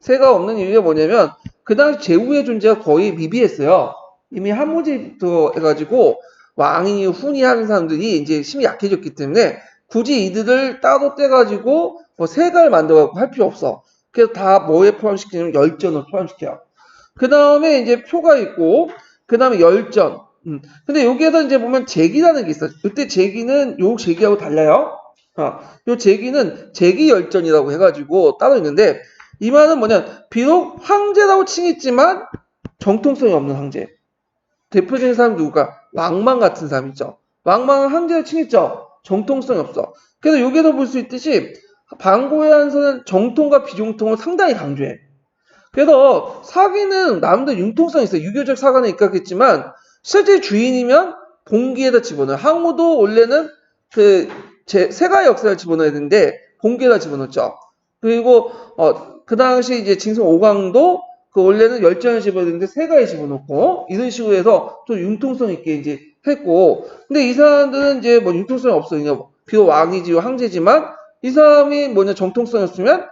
세가 없는 이유가 뭐냐면 그 당시 제후의 존재가 거의 미비했어요. 이미 한무제부터 해가지고 왕이 훈이 하는 사람들이 이제 힘이 약해졌기 때문에 굳이 이들을 따로 떼가지고 세가를 만들어갖고 할 필요 없어. 그래서 다 뭐에 포함시키냐면 열전을 포함시켜요. 그 다음에 이제 표가 있고 그 다음에 열전. 근데 여기에서 이제 보면 제기라는 게 있어요. 그때 제기는 요 제기하고 달라요. 요 제기는 제기열전이라고 해가지고 따로 있는데 이 말은 뭐냐, 비록 황제라고 칭했지만 정통성이 없는 황제. 대표적인 사람 누구가? 왕망 같은 사람 있죠. 왕망은 황제를 칭했죠. 정통성이 없어. 그래서 여기서 볼 수 있듯이 방고의 한서는 정통과 비정통을 상당히 강조해. 그래서 사기는 나름대로 융통성이 있어요. 유교적 사관에 입각했지만 실제 주인이면 봉기에다 집어넣어요. 항우도 원래는 그 세가의 역사를 집어넣어야 되는데 봉기에다 집어넣었죠. 그리고 그 당시 이제 징성 5강도 그 원래는 열전을 집어넣는데 세가에 집어넣고 이런 식으로 해서 좀 융통성 있게 이제 했고 근데 이 사람들은 이제 뭐 융통성이 없어요. 비록 왕이지 황제지만 이 사람이 뭐냐 정통성이었으면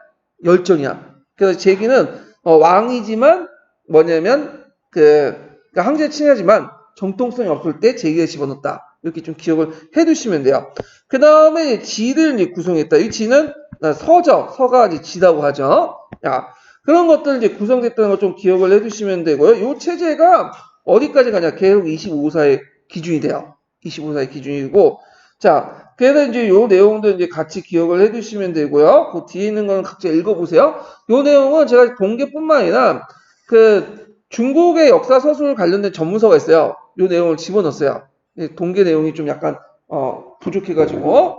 열전이야. 그래서 제기는 왕이지만 뭐냐면 그러니까 황제 칭하지만 정통성이 없을 때 제기에 집어넣었다. 이렇게 좀 기억을 해두시면 돼요. 그 다음에 지를 이제 구성했다. 이 지는 서죠. 서가 이제 지라고 하죠. 야, 그런 것들 이제 구성됐다는 거 좀 기억을 해두시면 되고요. 이 체제가 어디까지 가냐? 계속 25사의 기준이 돼요. 25사의 기준이고, 자, 그래서 이제 요 내용도 이제 같이 기억을 해두시면 되고요. 그 뒤에 있는 거는 각자 읽어보세요. 요 내용은 제가 동계뿐만 아니라 그 중국의 역사 서술 관련된 전문서가 있어요. 요 내용을 집어넣었어요. 동계 내용이 좀 약간 부족해가지고.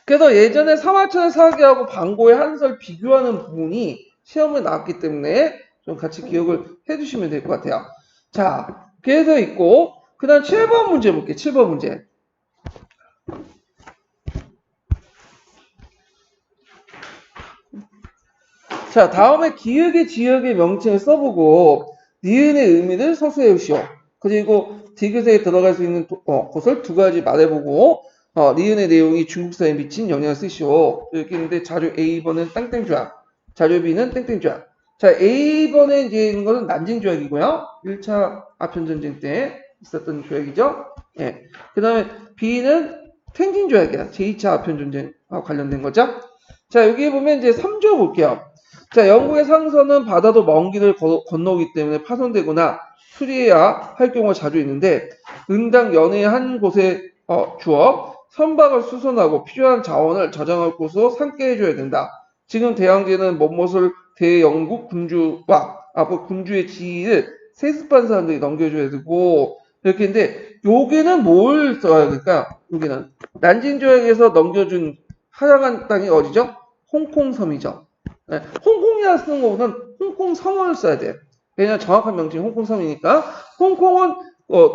그래서 예전에 사마천의 사기하고 방고의 한설 비교하는 부분이 시험에 나왔기 때문에 좀 같이 기억을 해주시면 될 것 같아요. 자, 그래서 있고 그 다음 7번 문제 볼게요. 7번 문제. 자, 다음에 기역의 지역의 명칭을 써보고 니은의 의미를 서술해 주시오. 그리고 디귿에 들어갈 수 있는 것을 두 가지 말해보고 니은의 내용이 중국사에 미친 영향을 쓰시오. 이렇게 있는데 자료 A번은 땡땡조약, 자료 B는 땡땡조약. 자, A번에 이제 있는 것은 난징조약이고요. 1차 아편전쟁 때 있었던 조약이죠. 예. 그 다음에 B는 탱진 조약이야. 제2차 아편 전쟁과 관련된 거죠. 자, 여기 보면 이제 3조 볼게요. 자, 영국의 상선은 바다도 먼 길을 건너오기 때문에 파손되거나 수리해야 할 경우가 자주 있는데, 응당 연해 한 곳에 주어 선박을 수선하고 필요한 자원을 저장할 곳으로 삼게 해줘야 된다. 지금 대항제는 뭐뭇을 대영국 군주와 앞으로 군주의 지위를 세습한 사람들이 넘겨줘야 되고, 이렇게 했는데, 여기는 뭘 써야 될까? 여기는 난징 조약에서 넘겨준 하향한 땅이 어디죠? 홍콩섬이죠. 네, 홍콩이라 쓰는 것보다는 홍콩섬을 써야 돼요. 왜냐하면 정확한 명칭이 홍콩섬이니까. 홍콩은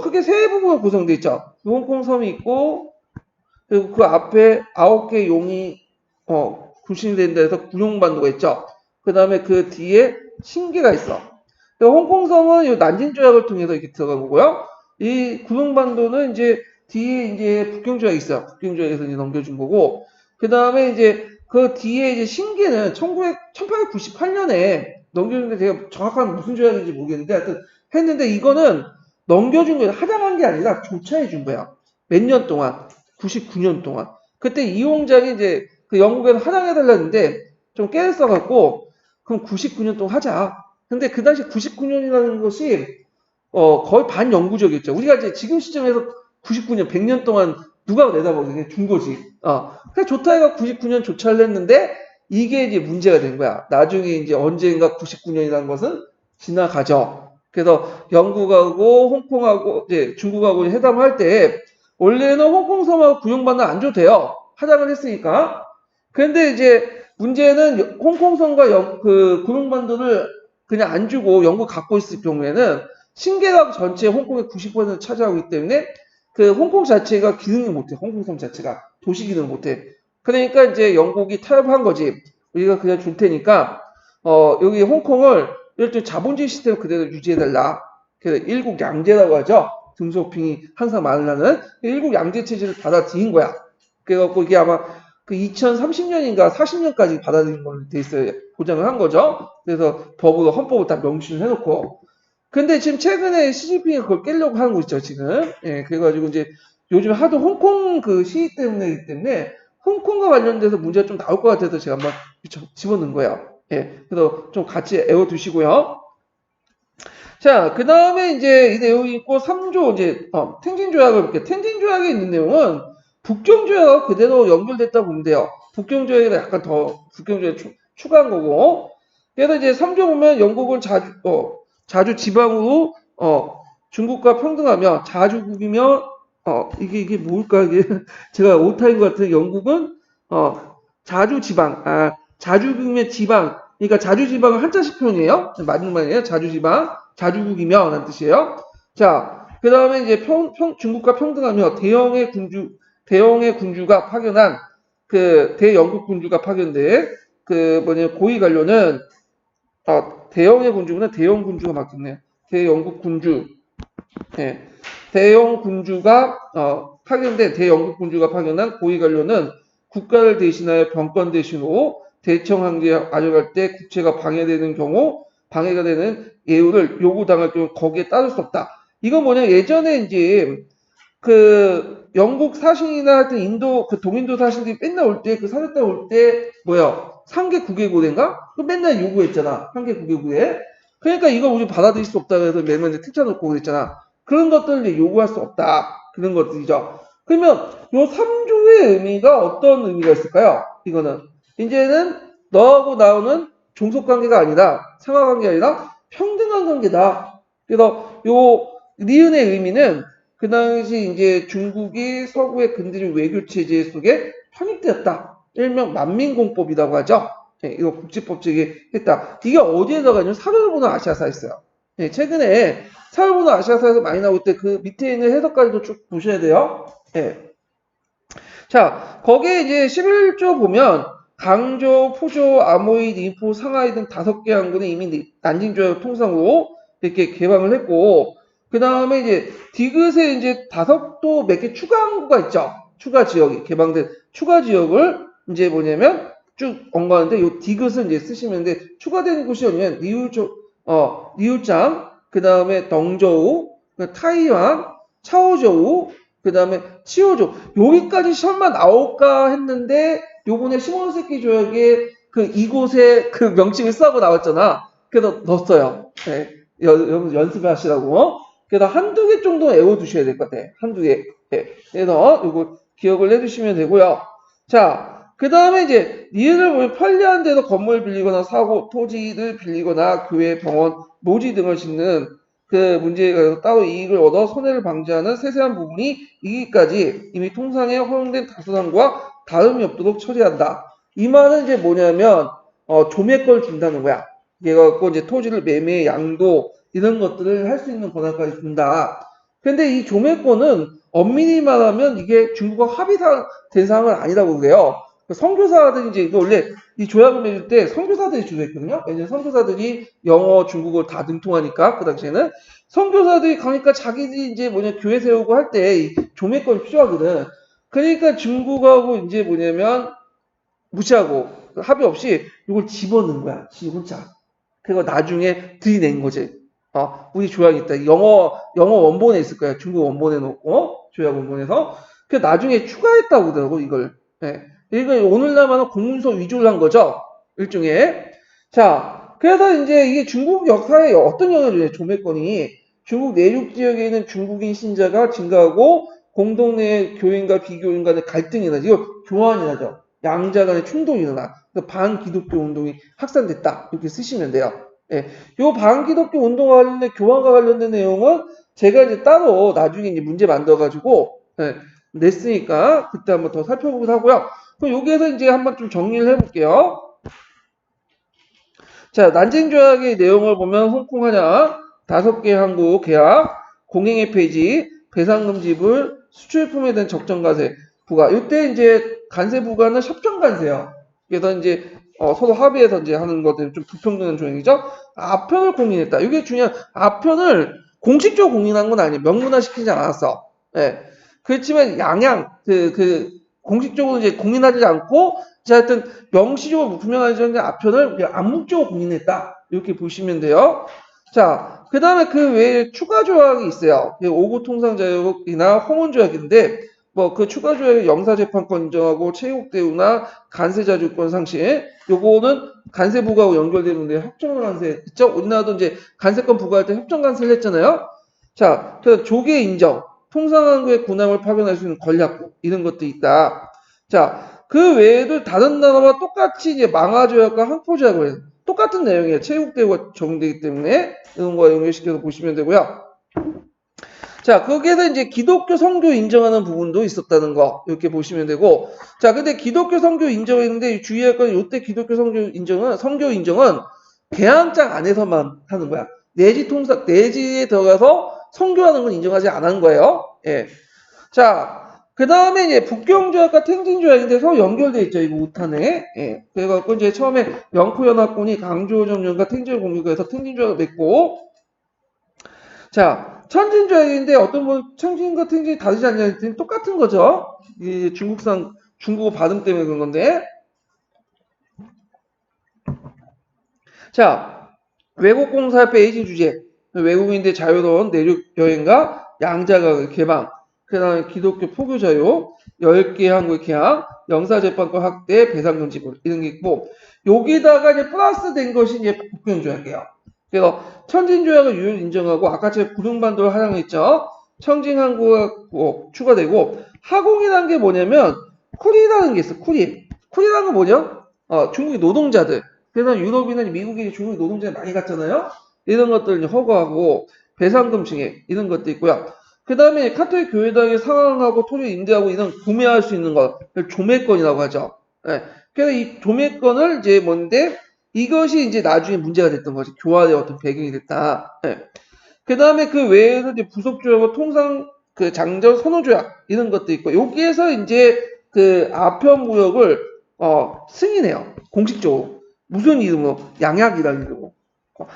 크게 세 부분으로 구성되어 있죠. 홍콩섬이 있고, 그리고 그 앞에 9개 용이 구신된 데서 구룡반도가 있죠. 그 다음에 그 뒤에 신계가 있어. 홍콩섬은 이 난징 조약을 통해서 이렇게 들어간 거고요. 이 구룡반도는 이제 뒤에 이제 북경 조약이 있어요. 북경 조약에서 이제 넘겨준 거고, 그 다음에 이제 그 뒤에 이제 신계는 1898년에 넘겨준 게 제가 정확한 무슨 조약인지 모르겠는데 하여튼 했는데 이거는 넘겨준 거예요. 하장한 게 아니라 조차해 준 거야. 몇 년 동안. 99년 동안. 그때 이용장이 이제 그 영국에서 하장해달라는데 좀 깨졌어갖고 그럼 99년 동안 하자. 근데 그 당시 99년이라는 것이 거의 반영구적이었죠. 우리가 이제 지금 시점에서 99년, 100년 동안 누가 내다보게 준 거지. 그래서 좋다 해가 99년 조차를 했는데 이게 이제 문제가 된 거야. 나중에 이제 언젠가 99년이라는 것은 지나가죠. 그래서 영국하고 홍콩하고 이제 중국하고 회담할 때 원래는 홍콩섬하고 구용반도 안 줘도 돼요. 하장을 했으니까. 그런데 이제 문제는 홍콩섬과 그 구용반도를 그냥 안 주고 영국 갖고 있을 경우에는 신계각 전체 홍콩의 90% 차지하고 있기 때문에 그 홍콩 자체가 기능을 못해. 홍콩섬 자체가 도시 기능을 못해. 그러니까 이제 영국이 타협한 거지. 우리가 그냥 줄 테니까 여기 홍콩을 일종 자본주의 시스템을 그대로 유지해달라. 그래서 일국 양제라고 하죠. 등소핑이 항상 말하는 일국 양제 체제를 받아들인 거야. 그래갖고 이게 아마 그 2030년인가 40년까지 받아들인 걸로 돼 있어요. 보장을 한 거죠. 그래서 법으로 헌법을 다 명시를 해놓고. 근데 지금 최근에 시진핑이 그걸 깨려고 하는 거 있죠, 지금. 예, 그래가지고 이제 요즘 하도 홍콩 그 시위 때문에 홍콩과 관련돼서 문제가 좀 나올 것 같아서 제가 한번 집어넣은 거예요. 예, 그래서 좀 같이 애워두시고요. 자, 그 다음에 이제 이 내용이 있고 3조 이제 탱진 조약을 볼게요. 탱진 조약에 있는 내용은 북경 조약하고 그대로 연결됐다 보면 돼요. 북경 조약에 약간 더 북경 조약 추가한 거고. 그래서 이제 3조 보면 영국은 자주 지방으로 중국과 평등하며 자주국이며 이게 뭘까 이게 제가 오타인 것 같은 영국은 자주 지방 자주국이며 지방 그러니까 자주지방은 한자식 표현이에요. 맞는 말이에요. 자주지방, 자주국이며 라는 뜻이에요. 자, 그 다음에 이제 중국과 평등하며 대영의 군주가 파견한 그 대영국 군주가 파견된 그 고위 관료는 대영의 군주구나. 대영 군주가 맞겠네요. 대영국 군주. 네. 대영 군주가 파견된 대영국 군주가 파견한 고위 관료는 국가를 대신하여 병권 대신으로 대청한계에 가져갈 때 국채가 방해가 되는 예우를 요구당할 경우 거기에 따를 수 없다. 이건 뭐냐 예전에 이제 그 영국 사신이나 하여튼 인도 그 동인도 사신들이 맨날 올 때 그 사절단 올 때 상계 국외고대인가? 그 맨날 요구했잖아. 상계 국외고대. 그러니까 이거 우리 받아들일 수 없다 그래서 매번 이제 특자 놓고 그랬잖아. 그런 것들을 이제 요구할 수 없다. 그런 것들이죠. 그러면 요 3조의 의미가 어떤 의미가 있을까요? 이거는 이제는 너하고 나하고는 종속관계가 아니라 상하관계가 아니라 평등한 관계다. 그래서 요 니은의 의미는 그 당시 이제 중국이 서구의 근대적 외교 체제 속에 편입되었다. 일명 만민공법이라고 하죠. 네, 이거 국제법적에 했다. 이게 어디에 들어가냐면 사회보는 아시아사에 있어요. 네, 최근에 사회보는 아시아사에서 많이 나올 때 그 밑에 있는 해석까지도 쭉 보셔야 돼요. 네. 자, 거기에 이제 11조 보면 강조, 푸조, 아모이, 니포, 상하이 등 5개 항구는 이미 난징조약 통상으로 이렇게 개방을 했고 그 다음에 이제 디귿에 이제 5도 몇 개 추가 항구가 있죠. 추가 지역이 개방된 추가 지역을 이제 뭐냐면 쭉 언급하는데 요 디귿을 이제 쓰시면 돼. 추가된 곳이 어디냐면 니우짱, 그 다음에 덩저우, 타이완, 차오저우, 그 다음에 치오조. 여기까지 시험만 나올까 했는데 요번에 시몬스키 조약에 그 이곳에 그 명칭을 쓰고 나왔잖아. 그래서 넣었어요. 네. 여러분 연습하시라고. 그래서 한두 개 정도 외워두셔야 될 것 같아. 한두 개. 네. 그래서 이거 기억을 해두시면 되고요. 자, 그 다음에 이제 니은을 보면 편리한 데서 건물 빌리거나 사고, 토지를 빌리거나 교회, 병원, 노지 등을 짓는 그 문제에 관해서 따로 이익을 얻어 손해를 방지하는 세세한 부분이 이기까지 이미 통상에 허용된 다수상과 다름이 없도록 처리한다. 이 말은 이제 뭐냐면 조매권 준다는 거야. 그래갖고 이제 토지를 매매, 양도 이런 것들을 할 수 있는 권한까지 준다. 근데 이 조매권은 엄밀히 말하면 이게 중국어 합의된 사항은 아니라고 그래요. 선교사들이 이제 이거 원래 이 조약을 맺을 때 선교사들이 주도했거든요. 왜냐면 선교사들이 영어, 중국어 다 능통하니까 그 당시에는 선교사들이 가니까 자기들이 이제 뭐냐 교회 세우고 할 때 조매권이 필요하거든. 그러니까 중국하고 이제 뭐냐면 무시하고 합의 없이 이걸 집어넣은 거야. 지 혼자. 그리고 나중에 들이낸 거지. 우리 조약이 있다. 영어 원본에 있을 거야. 중국 원본에 놓고 조약 원본에서. 그 나중에 추가했다고 그러더라고 이걸. 네. 이거 오늘날만은 공문서 위조를 한 거죠. 일종의. 자, 그래서 이제 이게 중국 역사에 어떤 영향을 줘요, 조매권이. 중국 내륙 지역에 있는 중국인 신자가 증가하고 공동 내 교인과 비교인 간의 갈등이 나죠. 이거 교환이 나죠. 양자 간의 충돌이 일어나. 반기독교 운동이 확산됐다. 이렇게 쓰시면 돼요. 예. 요 반기독교 운동과 관련된 교환과 관련된 내용은 제가 이제 따로 나중에 이제 문제 만들어가지고 냈으니까 그때 한번 더 살펴보기도 하고요. 그럼 여기에서 이제 한번 좀 정리를 해볼게요. 자, 난징 조약의 내용을 보면 홍콩 한약, 5개 항구 계약, 공행의 폐지, 배상금 지불, 수출품에 대한 적정관세 부과. 이때 이제 관세 부과는 협정 관세요. 그래서 이제 서로 합의해서 이제 하는 것들 좀 불평등한 조항이죠. 아편을 공인했다. 이게 중요한 아편을 공식적으로 공인한 건 아니에요. 명문화시키지 않았어. 예. 그렇지만 양양 공식적으로 이제 공인하지 않고 이제 하여튼 명시적으로 분명하지 않은 아편을 암묵적으로 공인했다. 이렇게 보시면 돼요. 자, 그 다음에 그 외에 추가 조약이 있어요. 오구 통상자격이나 홍원 조약인데 뭐 그 추가 조약의 영사재판권 인정하고 체육대우나 간세자주권 상실 요거는 간세 부과하고 연결되는데 협정 간세 있죠? 우리나라도 이제 간세권 부과할 때 협정 간세를 했잖아요. 자, 그래서 조계 인정, 통상항구의 군함을 파견할 수 있는 권략국 이런 것도 있다. 자, 그 외에도 다른 나라와 똑같이 이제 망하조약과 항포조약을 해서 똑같은 내용이에요. 체육대우가 적용되기 때문에 이런 거 연결시켜서 보시면 되고요. 자, 거기에서 이제 기독교 성교 인정하는 부분도 있었다는 거 이렇게 보시면 되고, 자, 근데 기독교 성교 인정했는데 주의할 건 이때 기독교 성교 인정은 개항장 안에서만 하는 거야. 내지에 들어가서 성교하는 건 인정하지 않은 거예요. 예. 자, 그 다음에 이제 북경조약과 탱진조약인데 서로 연결돼 있죠. 이거 우탄에. 예. 그래갖고 이제 처음에 영포연합군이 강조정연과 탱진을 공격해서 탱진조약을 맺고, 자, 천진조약인데 어떤 분 천진과 탱진이 다르지 않냐 했더니 똑같은 거죠. 이 중국어 발음 때문에 그런 건데. 자, 외국공사협회 에이지 주제. 외국인들 자유로운 내륙 여행과 양자가 개방. 그 다음에 기독교 포교 자유, 10개 항구의 개항, 영사재판권 확대, 배상금 지불 이런 게 있고 여기다가 이제 플러스 된 것이 이제 북경조약이에요. 그래서 천진조약을 유효 인정하고 아까 제가 구릉반도를 하향했죠. 청진항구가 추가되고 하공이라는 게 뭐냐면 쿨이라는 게 있어. 쿨이라는 건 뭐냐? 중국의 노동자들. 그래서 유럽이나 미국이 중국의 노동자들 많이 갔잖아요. 이런 것들 이제 허가하고 배상금 증액 이런 것도 있고요. 그 다음에 카톨릭 교회당에 상황하고 토지 임대하고 이런 구매할 수 있는 것 조매권이라고 하죠. 예. 그래서 이 조매권을 이제 뭔데 이것이 이제 나중에 문제가 됐던 거지. 교환의 어떤 배경이 됐다. 예. 그 다음에 그 외에도 이제 부속조약과 통상 그 장전 선호조약 이런 것도 있고 여기에서 이제 그 아편무역을 승인해요. 공식적으로. 무슨 이름으로? 양약이라는 이름으로.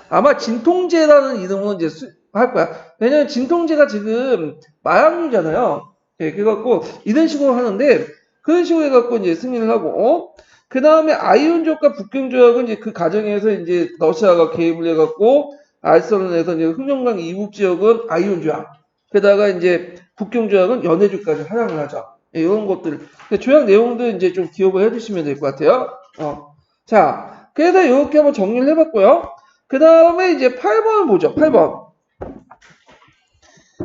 아마 진통제라는 이름으로 이제 할 거야. 왜냐면 진통제가 지금 마약류잖아요. 예, 그래갖고 이런 식으로 하는데 그런 식으로 해갖고 이제 승인을 하고 그 다음에 아이온조약과 북경조약은 이제 그 과정에서 이제 러시아가 개입을 해갖고 알선을 해서 이제 흑룡강 이북 지역은 아이온조약 게다가 이제 북경조약은 연해주까지 활용을 하죠. 예, 이런 것들. 조약 내용도 이제 좀 기억을 해주시면 될 것 같아요. 자, 그래서 이렇게 한번 정리를 해봤고요. 그 다음에 이제 8번을 보죠. 8번.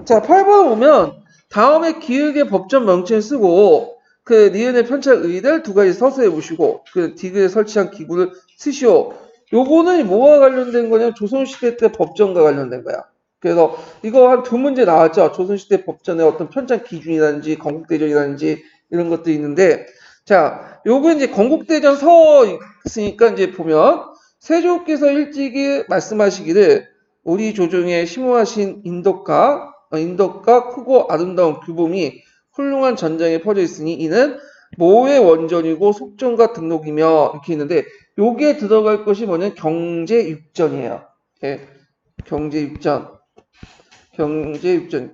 자, 8번 보면 다음에 기획의 법전 명칭을 쓰고 그 니은의 편찬 의의를 두 가지 서술해 보시고 그 디귿에 설치한 기구를 쓰시오. 요거는 뭐와 관련된 거냐면 조선시대 때 법전과 관련된 거야. 그래서 이거 한 두 문제 나왔죠. 조선시대 법전의 어떤 편찬 기준이라든지 건국대전이라든지 이런 것도 있는데 자, 요거 이제 건국대전 서 있으니까 이제 보면 세조께서 일찍이 말씀하시기를 우리 조정에 심오하신 인덕과 크고 아름다운 규범이 훌륭한 전장에 퍼져 있으니 이는 모의 원전이고 속전과 등록이며 이렇게 있는데 여기에 들어갈 것이 뭐냐면 경제육전이에요. 예, 경제육전.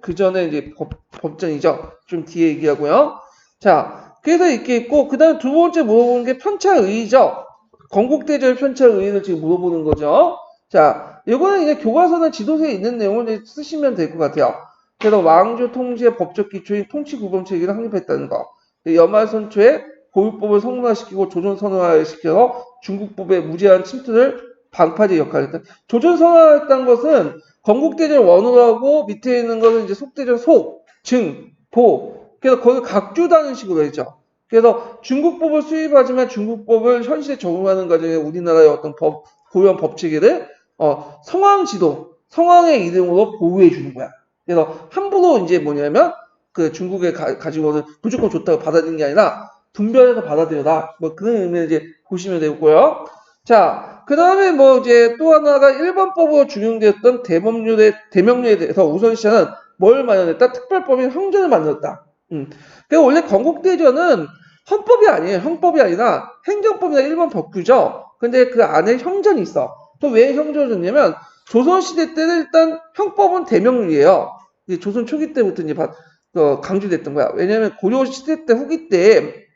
그 전에 이제 법전이죠. 좀 뒤에 얘기하고요. 자, 그래서 이렇게 있고 그 다음 두 번째 물어보는 게 편차의의죠. 건국대전 편차의의를 지금 물어보는 거죠. 자, 이거는 이제 교과서나 지도서에 있는 내용을 이제 쓰시면 될 것 같아요. 그래서 왕조 통치의 법적 기초인 통치구범체계를 확립했다는 거. 여말선초에 고유법을 성문화시키고 조선선화시켜서 중국법의 무제한 침투를 방파제 역할을 했다. 조선선화했다는 것은 건국대전 원으로하고 밑에 있는 것은 이제 속대전 속, 증, 보. 그래서 거기 각주다는 식으로 했죠. 그래서 중국법을 수입하지만 중국법을 현실에 적용하는 과정에 우리나라의 어떤 고유한 법체계를 성황지도, 성황의 이름으로 보호해 주는 거야. 그래서 함부로 이제 뭐냐면 그 중국에 가지고는 무조건 좋다고 받아들이는 게 아니라 분별해서 받아들여라. 뭐 그런 의미를 이제 보시면 되고요. 자, 그 다음에 뭐 이제 또 하나가 일반법으로 준용되었던 대명령에 대해서 우선시하는 뭘 마련했다? 특별법인 형전을 만들었다. 그래서 원래 건국대전은 헌법이 아니에요. 형법이 아니라 행정법이나 일반 법규죠. 근데 그 안에 형전이 있어. 또 왜 형전을 줬냐면 조선시대 때는 일단 형법은 대명령이에요. 조선 초기 때부터 이제 강조됐던 거야. 왜냐면 고려시대 때 후기 때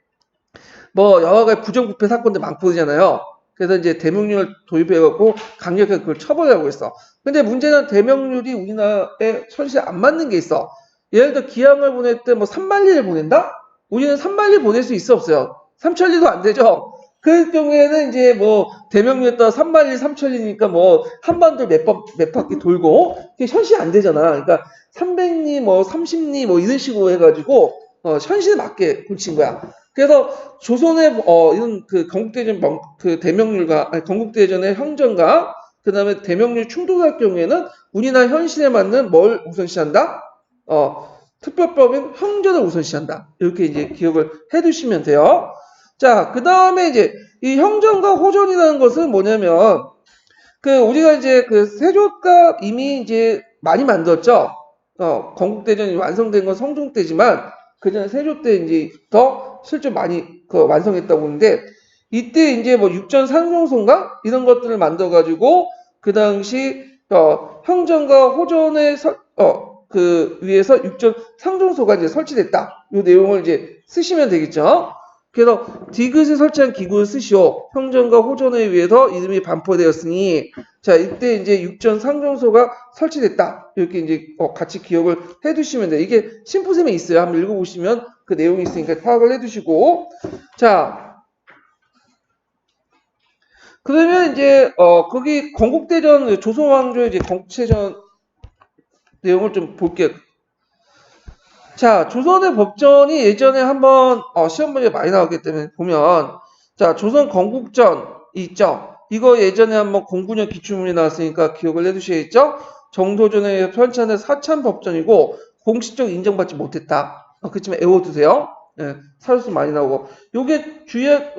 뭐 여러 가지 부정부패 사건들 많고 그러잖아요. 그래서 이제 대명령을 도입해갖고 강력하게 그걸 처벌하고 있어. 근데 문제는 대명령이 우리나라에 현실에 안 맞는 게 있어. 예를 들어 기항을 보낼 때 뭐 3만리를 보낸다? 우리는 3만리 보낼 수 있어 없어요? 3천리도 안 되죠. 그 경우에는 이제 뭐 대명령에 따라 3만리, 3천리니까 뭐 한반도 몇 바퀴 돌고 그게 현실이 안 되잖아. 그러니까 300리, 뭐 30리 뭐 이런 식으로 해가지고 현실에 맞게 고친 거야. 그래서 조선의 이런 그 건국대전 그 대명률과 아니 건국대전의 형전과 그 다음에 대명률 충돌할 경우에는 우리나라 현실에 맞는 뭘 우선시한다? 특별법인 형전을 우선시한다. 이렇게 이제 기억을 해두시면 돼요. 자, 그 다음에 이제 이 형전과 호전이라는 것은 뭐냐면 그 우리가 이제 그 세조가 이미 이제 많이 만들었죠. 건국대전이 완성된 건 성종 때지만 그 전에 세조 때 이제 더 실제 많이 완성했다고 보는데 이때 이제 뭐 육전 상종소인가 이런 것들을 만들어 가지고 그 당시 형전과 호전의 그 위에서 육전 상종소가 이제 설치됐다. 이 내용을 이제 쓰시면 되겠죠. 그래서 디귿에 설치한 기구를 쓰시오. 형전과 호전에 의해서 이름이 반포되었으니 자 이때 이제 육전 상종소가 설치됐다. 이렇게 이제 같이 기억을 해두시면 돼요. 이게 심포샘에 있어요. 한번 읽어보시면 그 내용이 있으니까 파악을 해두시고 자 그러면 이제 거기 건국대전 조선왕조의 이제 건국체전 내용을 좀 볼게요. 자, 조선의 법전이 예전에 한번 시험 문제 많이 나왔기 때문에 보면 자, 조선 건국전 있죠. 이거 예전에 한번 09년 기출문이 나왔으니까 기억을 해두셔야겠죠. 정도전의 편찬은 사찬법전이고 공식적 인정받지 못했다. 그렇지만 외워두세요. 예, 사료수 많이 나오고 요게 주에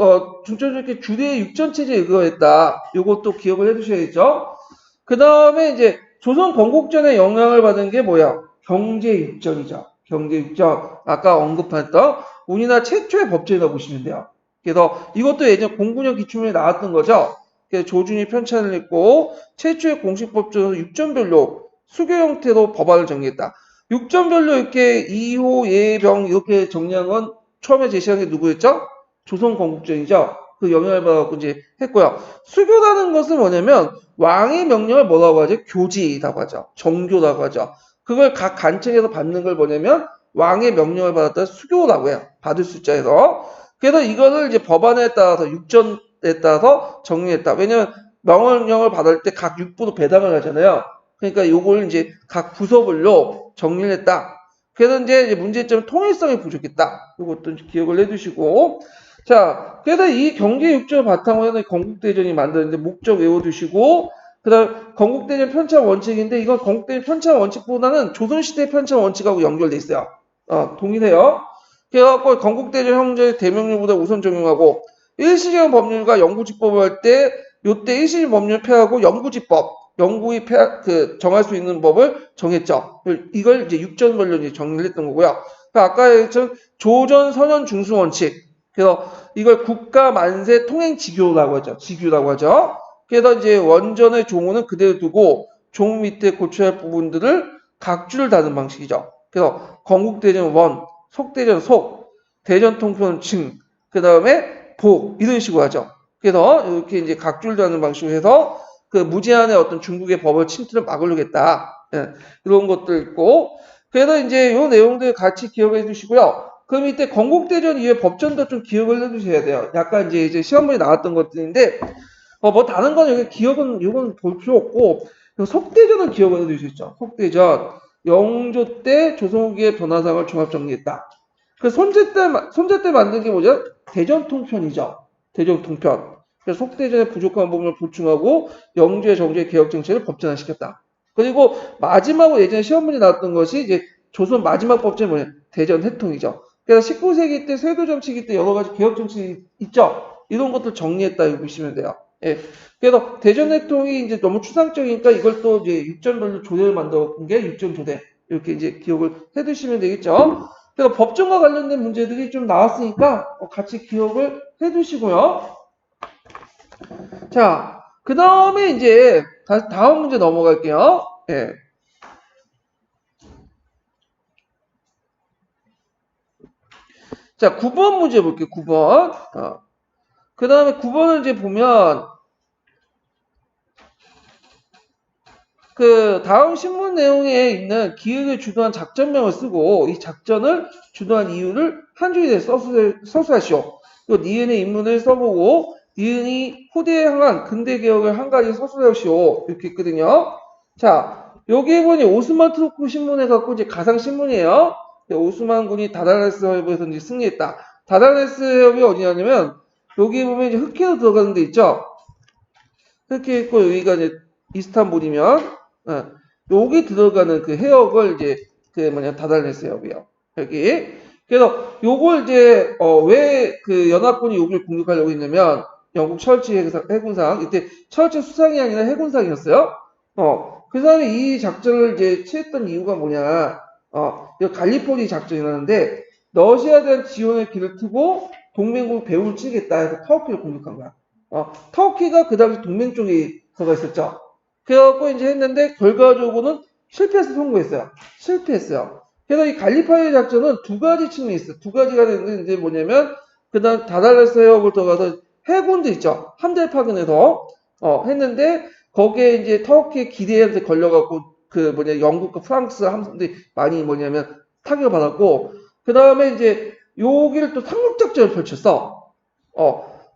중점적인 주례 육전체제 이거였다. 요것도 기억을 해두셔야겠죠. 그 다음에 이제 조선 건국전에 영향을 받은 게 뭐야? 경제육전이죠. 경제육전. 아까 언급했던 우리나라 최초의 법전이라고 보시면 돼요. 그래서 이것도 예전 09년 기출문에 나왔던 거죠. 그래서 조준이 편찬을 했고 최초의 공식법전은 육전별로 수교 형태로 법안을 정리했다. 육전별로 이렇게 이호, 예, 병 이렇게 정리한 건 처음에 제시한 게 누구였죠? 조선 건국전이죠. 그 영향을 받아갖고 이제 했고요. 수교라는 것은 뭐냐면 왕의 명령을 뭐라고 하죠? 교지라고 하죠. 정교라고 하죠. 그걸 각 간청에서 받는 걸 뭐냐면 왕의 명령을 받았다 수교라고 해요. 받을 숫자에서. 그래서 이거를 이제 법안에 따라서 육전에 따라서 정리했다. 왜냐면 명령을 받을 때 각 육부로 배당을 하잖아요. 그러니까 요걸 이제 각 부서별로 정리를 했다. 그래서 이제 문제점은 통일성이 부족했다. 이것도 기억을 해두시고. 자, 그래서 이 경제 육전을 바탕으로 해서 건국대전이 만드는데 목적 외워두시고, 그 다음 건국대전 편찬 원칙인데 이건 건국대전 편찬 원칙보다는 조선시대 편찬 원칙하고 연결돼 있어요. 동일해요. 그래갖고 건국대전 형제 대명령보다 우선 적용하고 일시적 법률과 영구집법을 할 때 요때 일시적 법률 폐하고 영구집법, 영구히 정할 수 있는 법을 정했죠. 이걸 이제 육전벌로 이제 정리를 했던 거고요. 아까 했던 조전 선현 중수 원칙. 그래서 이걸 국가 만세 통행 지교라고 하죠. 지규라고 하죠. 그래서 이제 원전의 종호는 그대로 두고 종 밑에 고쳐야 할 부분들을 각주를 다는 방식이죠. 그래서 건국대전 원, 속대전 속, 대전 통편 층, 그 다음에 보 이런 식으로 하죠. 그래서 이렇게 이제 각주를 다는 방식으로 해서 그 무제한의 어떤 중국의 법을 침투를 막으려겠다. 예, 이런 것들 있고. 그래서 이제 이 내용들 같이 기억해 주시고요. 그럼 이때 건국대전 이후에 법전도 좀 기억을 해 주셔야 돼요. 약간 이제 시험문에 나왔던 것들인데 뭐 다른 건 여기 기억은 이건 볼 필요 없고 속대전은 기억을 해두시죠. 속대전 영조 때 조선 후기의 변화상을 종합 정리했다. 그 손제 때 만든 게 뭐죠? 대전통편이죠. 대전통편. 그래서 속대전의 부족한 부분을 보충하고 영주의 정주의 개혁 정책을 법전화시켰다. 그리고 마지막으로 예전에 시험 문제 나왔던 것이 이제 조선 마지막 법전이 뭐냐? 대전해통이죠. 그래서 19세기 때 세도 정치기 때 여러 가지 개혁 정책이 있죠. 이런 것들 정리했다 이거 보시면 돼요. 예. 그래서 대전해통이 이제 너무 추상적이니까 이걸 또 이제 육전별로 조례를 만들었던 게 육전조례. 이렇게 이제 기억을 해 두시면 되겠죠. 그래서 법정과 관련된 문제들이 좀 나왔으니까 같이 기억을 해 두시고요. 자, 그 다음에 이제 다음 문제 넘어갈게요. 예. 자, 9번 문제 볼게요. 9번. 그 다음에 9번을 이제 보면 그 다음 신문 내용에 있는 기획을 주도한 작전명을 쓰고 이 작전을 주도한 이유를 한 줄에 대해 서술하시오. 또 니은의 인문을 써보고 니은이 후대에 향한 근대 개혁을 한 가지 서술하시오. 이렇게 있거든요. 자, 여기에 보니 오스만 투르크 신문에 갖고 이제 가상 신문이에요. 오스만 군이 다달레스 협에서 이제 승리했다. 다달레스 협이 어디냐면 여기 보면 이제 흑해로 들어가는 데 있죠. 흑해 있고 여기가 이제 이스탄불이면 여기 들어가는 그 해역을 이제 그 뭐냐 다달레스 해역이요. 여기. 그래서 요걸 이제 왜 그 연합군이 여기를 공격하려고 했냐면 영국 철치 해군상 이때 철치 수상이 아니라 해군상이었어요. 그 다음에 이 작전을 이제 취했던 이유가 뭐냐? 이 갈리포리 작전이라는데 러시아에 대한 지원의 길을 트고 동맹국 배후를 치겠다 해서 터키를 공격한 거야. 터키가 그 당시 동맹 쪽에 들어가 있었죠. 그래갖고 이제 했는데 결과적으로는 실패해서 성공했어요. 실패했어요. 그래서 이 갈리파이 작전은 두 가지 측면이 있어요. 두 가지가 되는데 이제 뭐냐면 그다음 다달라스 해역을 들어가서 해군도 있죠. 함대 파견해서 했는데 거기에 이제 터키 기대한테 걸려갖고 그 뭐냐 영국과 프랑스 함선들이 많이 뭐냐면 타격을 받았고 그 다음에 이제 여기를 또 상륙작전을 펼쳤어.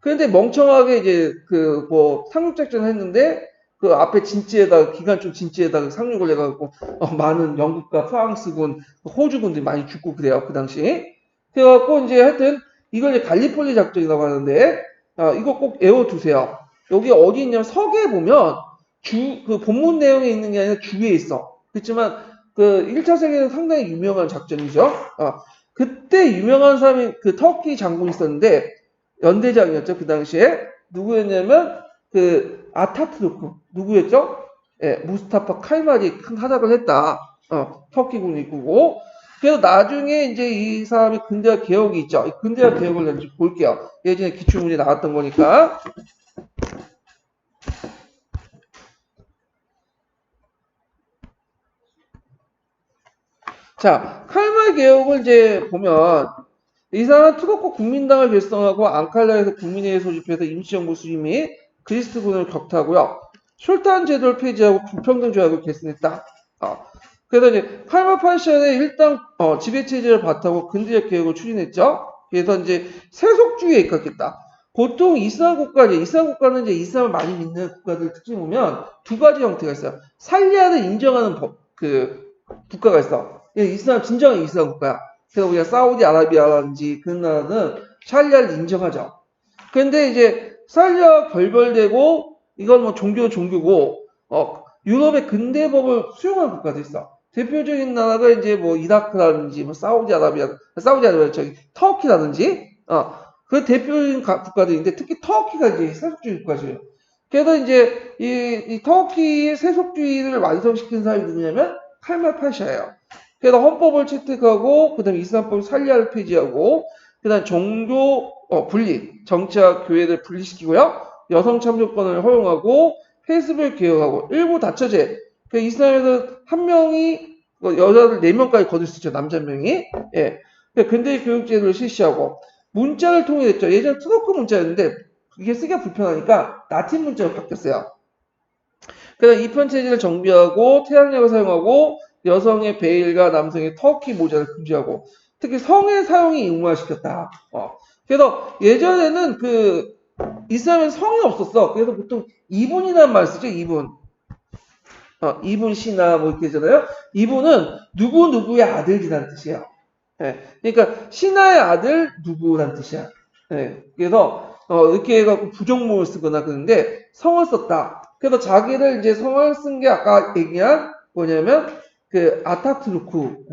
그런데 멍청하게 이제 그 뭐 상륙작전을 했는데 그 앞에 진지에다가 기관총 진지에다가 상륙을 해가지고 많은 영국과 프랑스군, 호주군들이 많이 죽고 그래요 그 당시. 그래갖고 이제 하여튼 이걸 이제 갈리폴리 작전이라고 하는데 이거 꼭 외워두세요. 여기 어디 있냐면 서기에 보면 그 본문 내용에 있는 게 아니라 주위에 있어. 그렇지만 그 1차 세계는 상당히 유명한 작전이죠. 그때 유명한 사람이 그 터키 장군이 있었는데 연대장이었죠 그 당시에. 누구였냐면 그 아타투르크 누구였죠? 예, 무스타파 칼말이 큰 하작을 했다. 터키군 이끄고. 그래서 나중에 이제 이 사람이 근대화 개혁이 있죠. 이 근대화 개혁을 이제 볼게요. 예전에 기출문제 나왔던 거니까. 자, 칼말 개혁을 이제 보면 이 사람은 투르크 국민당을 결성하고 앙칼라에서 국민회의 소집해서 임시정부 수립 및 그리스군을 격퇴하고요. 술탄 제도를 폐지하고 불평등 조약을 결성했다. 그래서 이제 칼마 판시안의 일당 지배체제를 바탕으로 근대적 개혁을 추진했죠. 그래서 이제 세속주의에 입각했다. 보통 이슬람 국가는 이제 이슬람을 많이 믿는 국가들 특징 보면 두 가지 형태가 있어요. 살리아를 인정하는 국가가 있어. 진정한 이슬람 국가야. 그래서 우리가 사우디아라비아라든지 그런 나라는 샬리아를 인정하죠. 근데 이제 샬리아가 결별되고 이건 뭐 종교고 유럽의 근대법을 수용한 국가도 있어. 대표적인 나라가 이제 뭐 이라크라든지 뭐 사우디아라비아 터키라든지 그 대표적인 국가들인데 특히 터키가 이제 세속주의 국가죠. 그래서 이제 이 터키의 세속주의를 완성시킨 사람이 누구냐면 칼말 파샤예요. 그래서 헌법을 채택하고 그다음에 이슬람법 살리아를 폐지하고 그다음 종교 분리, 정치와 교회를 분리시키고요. 여성 참여권을 허용하고 페이스북 개혁하고 일부 다처제. 그 이슬람에서 한 명이 여자들 4명까지 거둘 수 있죠. 남자 한 명이. 예. 근대의 교육제도를 실시하고 문자를 통일했죠. 예전 트로크 문자였는데 이게 쓰기가 불편하니까 라틴 문자로 바뀌었어요. 그다음 이편 체제를 정비하고 태양약을 사용하고 여성의 베일과 남성의 터키 모자를 금지하고 특히 성의 사용이 의무화시켰다. 그래서 예전에는 그 이슬람에 성이 없었어. 그래서 보통 이분이라는 말 쓰죠. 이분. 이분 씨나 뭐 이렇게 하잖아요. 이분은 누구누구의 아들이라는 뜻이에요. 예. 그러니까 신하의 아들 누구라는 뜻이야. 예. 그래서 이렇게 해갖고 부정문을 쓰거나 그러는데 성을 썼다. 그래서 자기를 이제 성을 쓴 게 아까 얘기한 뭐냐면 그 아타투르크.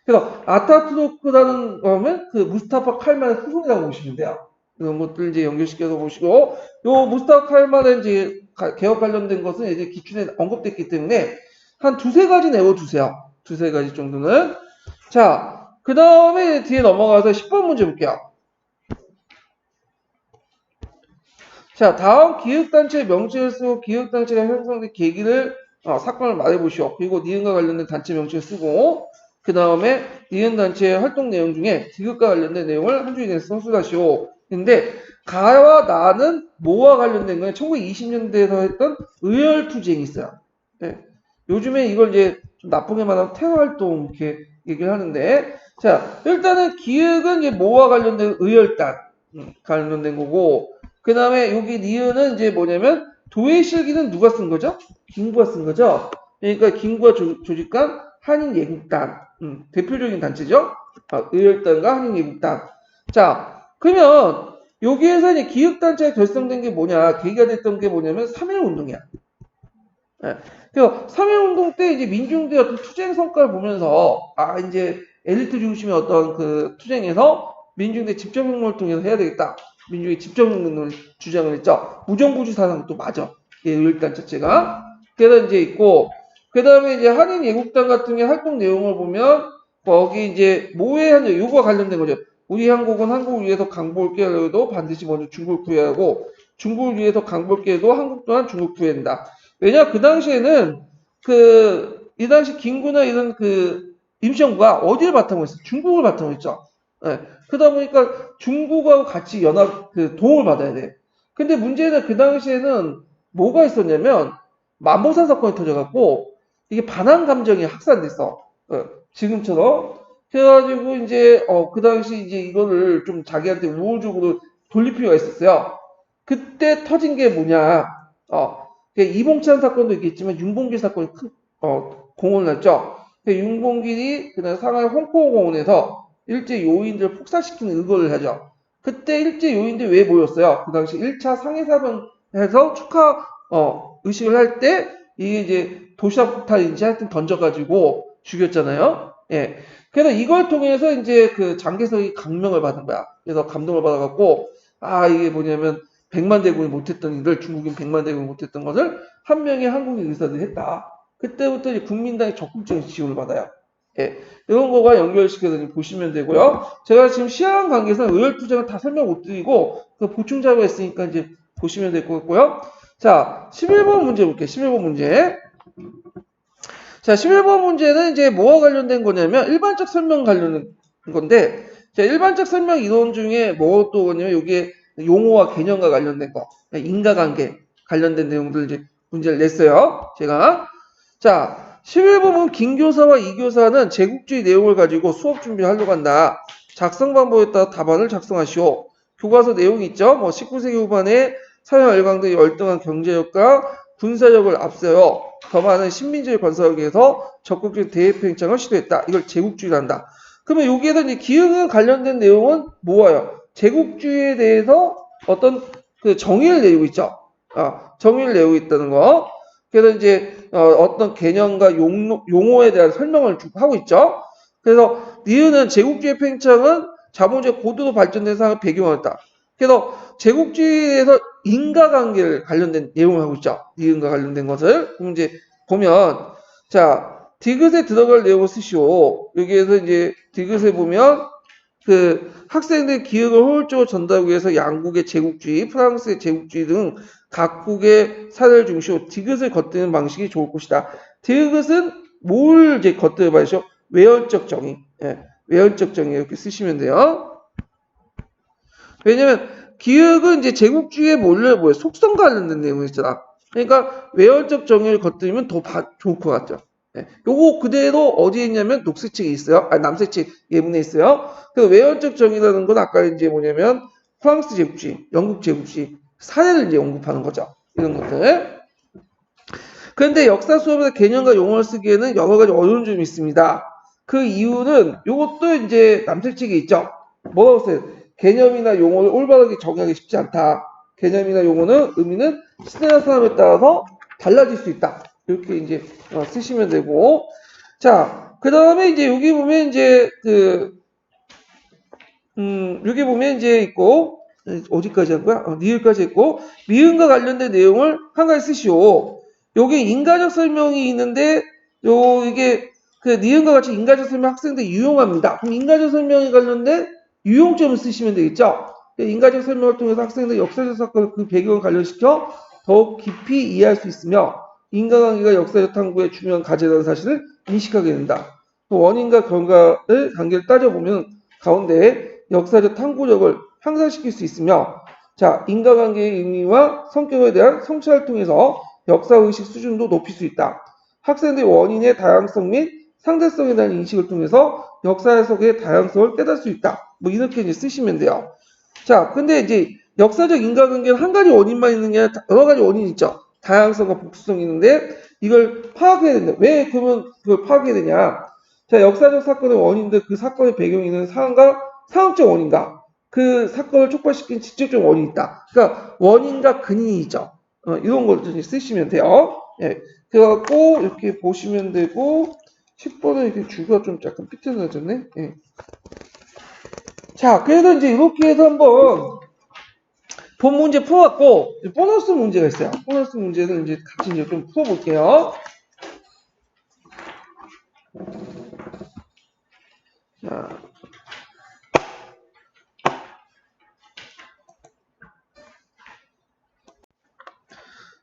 그래서 아타투르크라는 거면 그 무스타파 칼만의 후손이라고 보시면 돼요. 이런 것들 이제 연결시켜서 보시고 요 무스타파 칼만의 이제 개혁 관련된 것은 이제 기준에 언급됐기 때문에 한 두세 가지 내어주세요. 두세 가지 정도는. 자, 그 다음에 뒤에 넘어가서 10번 문제 볼게요. 자, 다음 기획단체의 명칭을 쓰고 기획단체가 형성된 계기를 사건을 말해보시오. 그리고 니은과 관련된 단체 명칭을 쓰고 그 다음에 니은 단체의 활동 내용 중에 디귿과 관련된 내용을 한 줄에 내서 서술하시오. 근데 가와 나는 뭐와 관련된 거예요? 1920년대에서 했던 의열투쟁이 있어요. 네. 요즘에 이걸 이제 좀 나쁘게 말하면 테러 활동 이렇게 얘기를 하는데 자 일단은 기획은 이제 뭐와 관련된 의열단 관련된 거고 그 다음에 여기 니은은 이제 뭐냐면 도의실기는 누가 쓴 거죠? 김구가 쓴 거죠. 그러니까 김구가 조직한 한인예국단 대표적인 단체죠. 의열단과 한인예국단. 자 그러면 여기에서 이제 기획단체가 결성된 게 뭐냐 계기가 됐던 게 뭐냐면 3.1운동이야. 예. 그래서 3.1운동 때 이제 민중들의 어떤 투쟁 성과를 보면서 이제 엘리트 중심의 어떤 그 투쟁에서 민중들의 집정혁명을 통해서 해야 되겠다. 민중의 집정혁명을 주장을 했죠. 무정부주 사상도 맞아. 의열단 자체가. 그래서 이제 있고 그 다음에 이제 한인예국단 같은 게 활동 내용을 보면 거기 이제 뭐에 하냐 요거와 관련된 거죠. 우리 한국은 한국을 위해서 강복을 깨려도 반드시 먼저 중국을 구해야 하고 중국을 위해서 강복을 깨도 한국 또한 중국을 구해야 된다. 왜냐 그 당시에는 이 당시 김구나 이런 그 임시정부가 어디를 바탕으로 했어? 중국을 바탕으로 했죠. 예. 그러다 보니까 중국하고 같이 연합 도움을 받아야 돼. 근데 문제는 그 당시에는 뭐가 있었냐면 만보산 사건이 터져갖고 이게 반항 감정이 확산됐어. 지금처럼. 그래가지고 이제 그 당시 이제 이거를 좀 자기한테 우호적으로 돌릴 필요가 있었어요. 그때 터진 게 뭐냐? 이봉찬 사건도 있겠지만 윤봉길 사건이 큰 공헌을 했죠. 윤봉길이 그날 상하이 홍콩공원에서 일제 요인들을 폭사시키는 의거를 하죠. 그때 일제 요인들이 왜 모였어요? 그 당시 1차 상해사변에서 축하 의식을 할 때 이게 이제 도시락 폭탄인지 하여튼 던져가지고 죽였잖아요. 예. 그래서 이걸 통해서 이제 그 장개석이 감명을 받은 거야. 그래서 감동을 받아갖고 이게 뭐냐면 100만 대군이 못했던 일을 중국인 100만 대군이 못했던 것을 한 명의 한국인 의사들이 했다. 그때부터 이제 국민당의 적극적인 지원을 받아요. 예, 이런 거가 연결시켜서 보시면 되고요. 제가 지금 시간 관계상 의열투쟁을 다 설명 못 드리고 그 보충 자료가 있으니까 이제 보시면 될 것 같고요. 자, 11번 문제 볼게요. 11번 문제. 자, 11번 문제는 이제 뭐와 관련된 거냐면 일반적 설명 관련된 건데 자, 일반적 설명 이론 중에 뭐또 뭐냐면 이게 용어와 개념과 관련된 거, 인과관계 관련된 내용들 이제 문제를 냈어요. 제가. 자, 11번은 김교사와 이교사는 제국주의 내용을 가지고 수업 준비하려고 한다. 작성 방법에 따라 답안을 작성하시오. 교과서 내용이 있죠. 뭐 19세기 후반에 서양 열강들이 열등한 경제력과 군사력을 앞세워 더 많은 신민주의 건설을 위해서 적극적인 대외팽창을 시도했다. 이걸 제국주의란다. 그러면 여기에서 이제 기흥에 관련된 내용은 뭐예요? 제국주의에 대해서 어떤 그 정의를 내리고 있죠. 정의를 내고 있다는 거. 그래서 이제 어떤 개념과 용어에 대한 설명을 하고 있죠. 그래서 니은은 제국주의 팽창은 자본주의 고도로 발전된 상황을 배경으로 했다. 그래서 제국주의에서 인과관계를 관련된 내용을 하고 있죠. 니은과 관련된 것을. 그럼 이제 보면 자 디귿에 들어갈 내용을 쓰시오. 여기에서 이제 디귿에 보면 그 학생들 기억을 효율적으로 전달하기 위해서 양국의 제국주의, 프랑스의 제국주의 등 각국의 사례를 중시로 디귿을 걷는 방식이 좋을 것이다. 디귿은 뭘 이제 걷는 방식이죠? 외연적 정의. 예, 외연적 정의 이렇게 쓰시면 돼요. 왜냐면 기억은 이제 제국주의의 뭐예요? 속성 관련된 내용이 있잖아. 그러니까 외연적 정의를 걷들이면 더 좋을 것 같죠. 예, 요거 그대로 어디에 있냐면 녹색책에 있어요. 남색책 예문에 있어요. 그 외연적 정의라는 건 아까 이제 뭐냐면 프랑스 제국주의, 영국 제국주의 사례를 이제 언급하는 거죠. 이런 것들. 그런데 역사 수업에서 개념과 용어를 쓰기에는 여러 가지 어려운 점이 있습니다. 그 이유는 요것도 이제 남색책에 있죠. 뭐라고 써요? 개념이나 용어를 올바르게 정의하기 쉽지 않다. 개념이나 용어는 의미는 시대나 사람에 따라서 달라질 수 있다. 이렇게 이제 쓰시면 되고. 자, 그 다음에 이제 여기 보면 이제 여기 보면 이제 있고, 어디까지 한 거야? 니을까지 했고, 미음과 관련된 내용을 한 가지 쓰시오. 여기 인가적 설명이 있는데, 이게 그 니은과 같이 인가적 설명 학생들 유용합니다. 그럼 인가적 설명에 관련된 유용점을 쓰시면 되겠죠? 인가적 설명을 통해서 학생들 역사적 사건을 그 배경을 관련시켜 더욱 깊이 이해할 수 있으며, 인과관계가 역사적 탐구의 중요한 과제라는 사실을 인식하게 된다. 원인과 결과의 관계를 따져보면 가운데 역사적 탐구력을 향상시킬 수 있으며 자 인과관계의 의미와 성격에 대한 성찰을 통해서 역사의식 수준도 높일 수 있다. 학생들이 원인의 다양성 및 상대성에 대한 인식을 통해서 역사 해석의 다양성을 깨달을 수 있다. 뭐 이렇게 이제 쓰시면 돼요. 자 근데 이제 역사적 인과관계는 한 가지 원인만 있는 게 아니라 여러 가지 원인이 있죠. 다양성과 복수성이 있는데 이걸 파악해야 된다. 왜 그러면 그걸 파악해야 되냐. 자 역사적 사건의 원인들 그 사건의 배경에 있는 상황과 상황적 원인과 그 사건을 촉발시킨 직접적 원인이 있다. 그러니까 원인과 근인이 있죠. 이런 걸 좀 쓰시면 돼요. 예. 그래갖고 이렇게 보시면 되고 10번은 이렇게 줄가 좀 약간 삐뚤어졌네. 예. 자, 그래서 이제 이렇게 해서 한번 본 문제 풀어봤고 보너스 문제가 있어요. 보너스 문제는 이제 같이 이제 좀 풀어볼게요.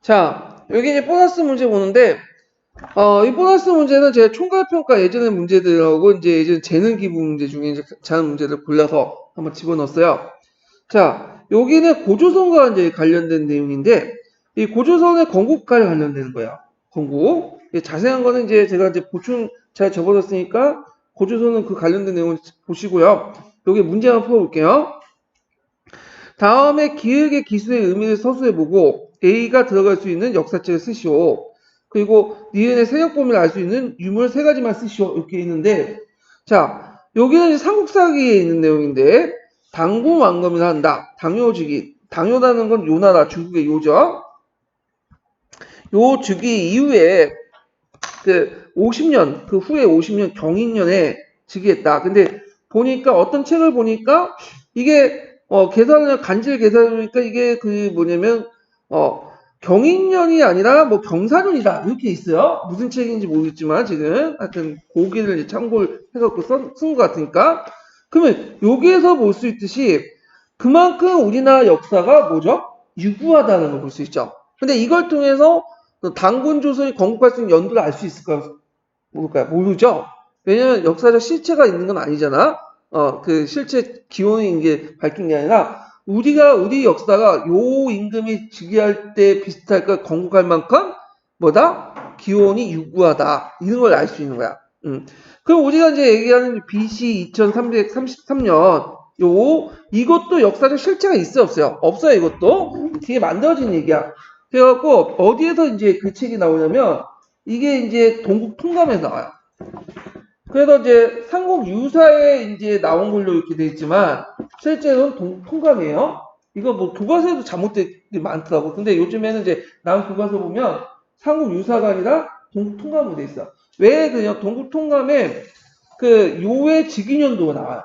자, 여기 이제 보너스 문제 보는데, 이 보너스 문제는 제가 총괄평가 예전의 문제들하고 이제 예전 재능 기부 문제 중에 이제 자는 문제들 골라서 한번 집어넣었어요. 자, 여기는 고조선과 이제 관련된 내용인데, 이 고조선의 건국과에 관련되는 거예요. 건국. 자세한 거는 이제 제가 이제 보충 잘 적어놨으니까 고조선은 그 관련된 내용을 보시고요. 여기 문제 한번 풀어볼게요. 다음에 기획의 기술의 의미를 서술해보고 A가 들어갈 수 있는 역사책을 쓰시오. 그리고 니은의 세력 범위를 알 수 있는 유물 세 가지만 쓰시오. 이렇게 있는데 자 여기는 삼국사기에 있는 내용인데 당군 왕검이라 한다. 당요주기. 당요라는 건 요나라 중국의 요죠. 요 주기 이후에 그 50년 그 후에 50년 경인년에 즉위했다. 근데 보니까 어떤 책을 보니까 이게 계산을 간질 계산하니까 이게 그 뭐냐면 경인년이 아니라 뭐 경사년이다 이렇게 있어요. 무슨 책인지 모르겠지만 지금 하여튼 고기를 이제 참고를 해갖고 쓴 것 같으니까 그러면 여기에서 볼 수 있듯이 그만큼 우리나라 역사가 뭐죠? 유구하다는 걸 볼 수 있죠. 근데 이걸 통해서 당군 조선이 건국할 수 있는 연도를 알 수 있을까요? 모를까요? 모르죠. 왜냐면 역사적 실체가 있는 건 아니잖아. 그 실체 기원이 이게 밝힌 게 아니라 우리 역사가 요 임금이 즉위할 때 비슷할까 건국할 만큼 뭐다? 기원이 유구하다. 이런 걸 알 수 있는 거야. 그럼 우리가 이제 얘기하는 BC 2333년 이것도 역사적 실체가 있어 없어요? 없어요. 이것도 뒤에 만들어진 얘기야. 그래갖고 어디에서 이제 그 책이 나오냐면 이게 이제 동국 통감에서 나와요. 그래서 이제 삼국 유사에 이제 나온 걸로 이렇게 돼 있지만 실제로는 동국 통감이에요. 이거 뭐 교과서에도 잘못된 게 많더라고. 근데 요즘에는 이제 나온 교과서 보면 삼국 유사가 아니라 동국 통감으로 돼 있어. 왜 그냥 동국 통감에 그 요의 즉위년도가 나와요.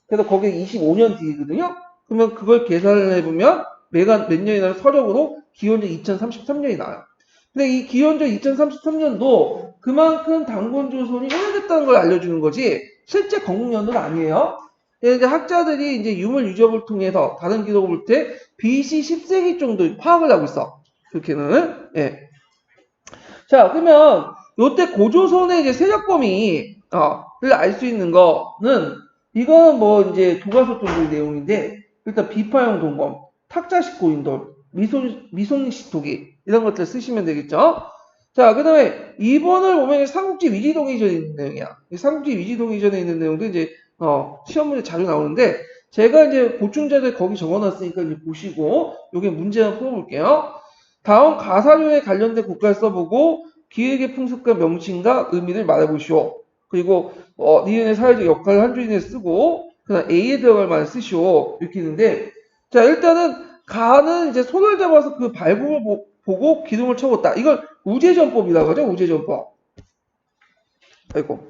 그래서 거기에 25년 뒤거든요. 그러면 그걸 계산을 해보면 몇 년이 나면 서력으로 기원전 2033년이 나와요. 근데 이 기원전 2033년도 그만큼 당군 조선이 오래됐다는 걸 알려주는 거지 실제 건국년도는 아니에요. 이제 학자들이 이제 유물 유적을 통해서 다른 기록을 볼 때 BC 10세기 정도 파악을 하고 있어. 그렇게는. 예. 자, 그러면 요때 고조선의 이제 세력 범위를 알 수 있는 거는 이거는 뭐 이제 교과서 정도의 내용인데 일단 비파형 동검, 탁자식 고인돌, 미손식 토기 이런 것들 쓰시면 되겠죠. 자, 그 다음에 2번을 보면 삼국지 위지동의전에 있는 내용이야. 삼국지 위지동의전에 있는 내용도 이제 시험 문제 자주 나오는데 제가 이제 보충자들 거기 적어놨으니까 이제 보시고 요게 문제 한번 풀어볼게요. 다음 가사료에 관련된 국가를 써보고 기획의 풍습과 명칭과 의미를 말해보시오. 그리고 니은의 사회적 역할을 한 줄이내 쓰고 그다음 A에 들어갈 말을 쓰시오. 이렇게 있는데 자 일단은 가는 이제 손을 잡아서 그 발굽을 보고 기둥을 쳐봤다. 이걸 우제전법이라고 하죠. 우제전법. 아이고.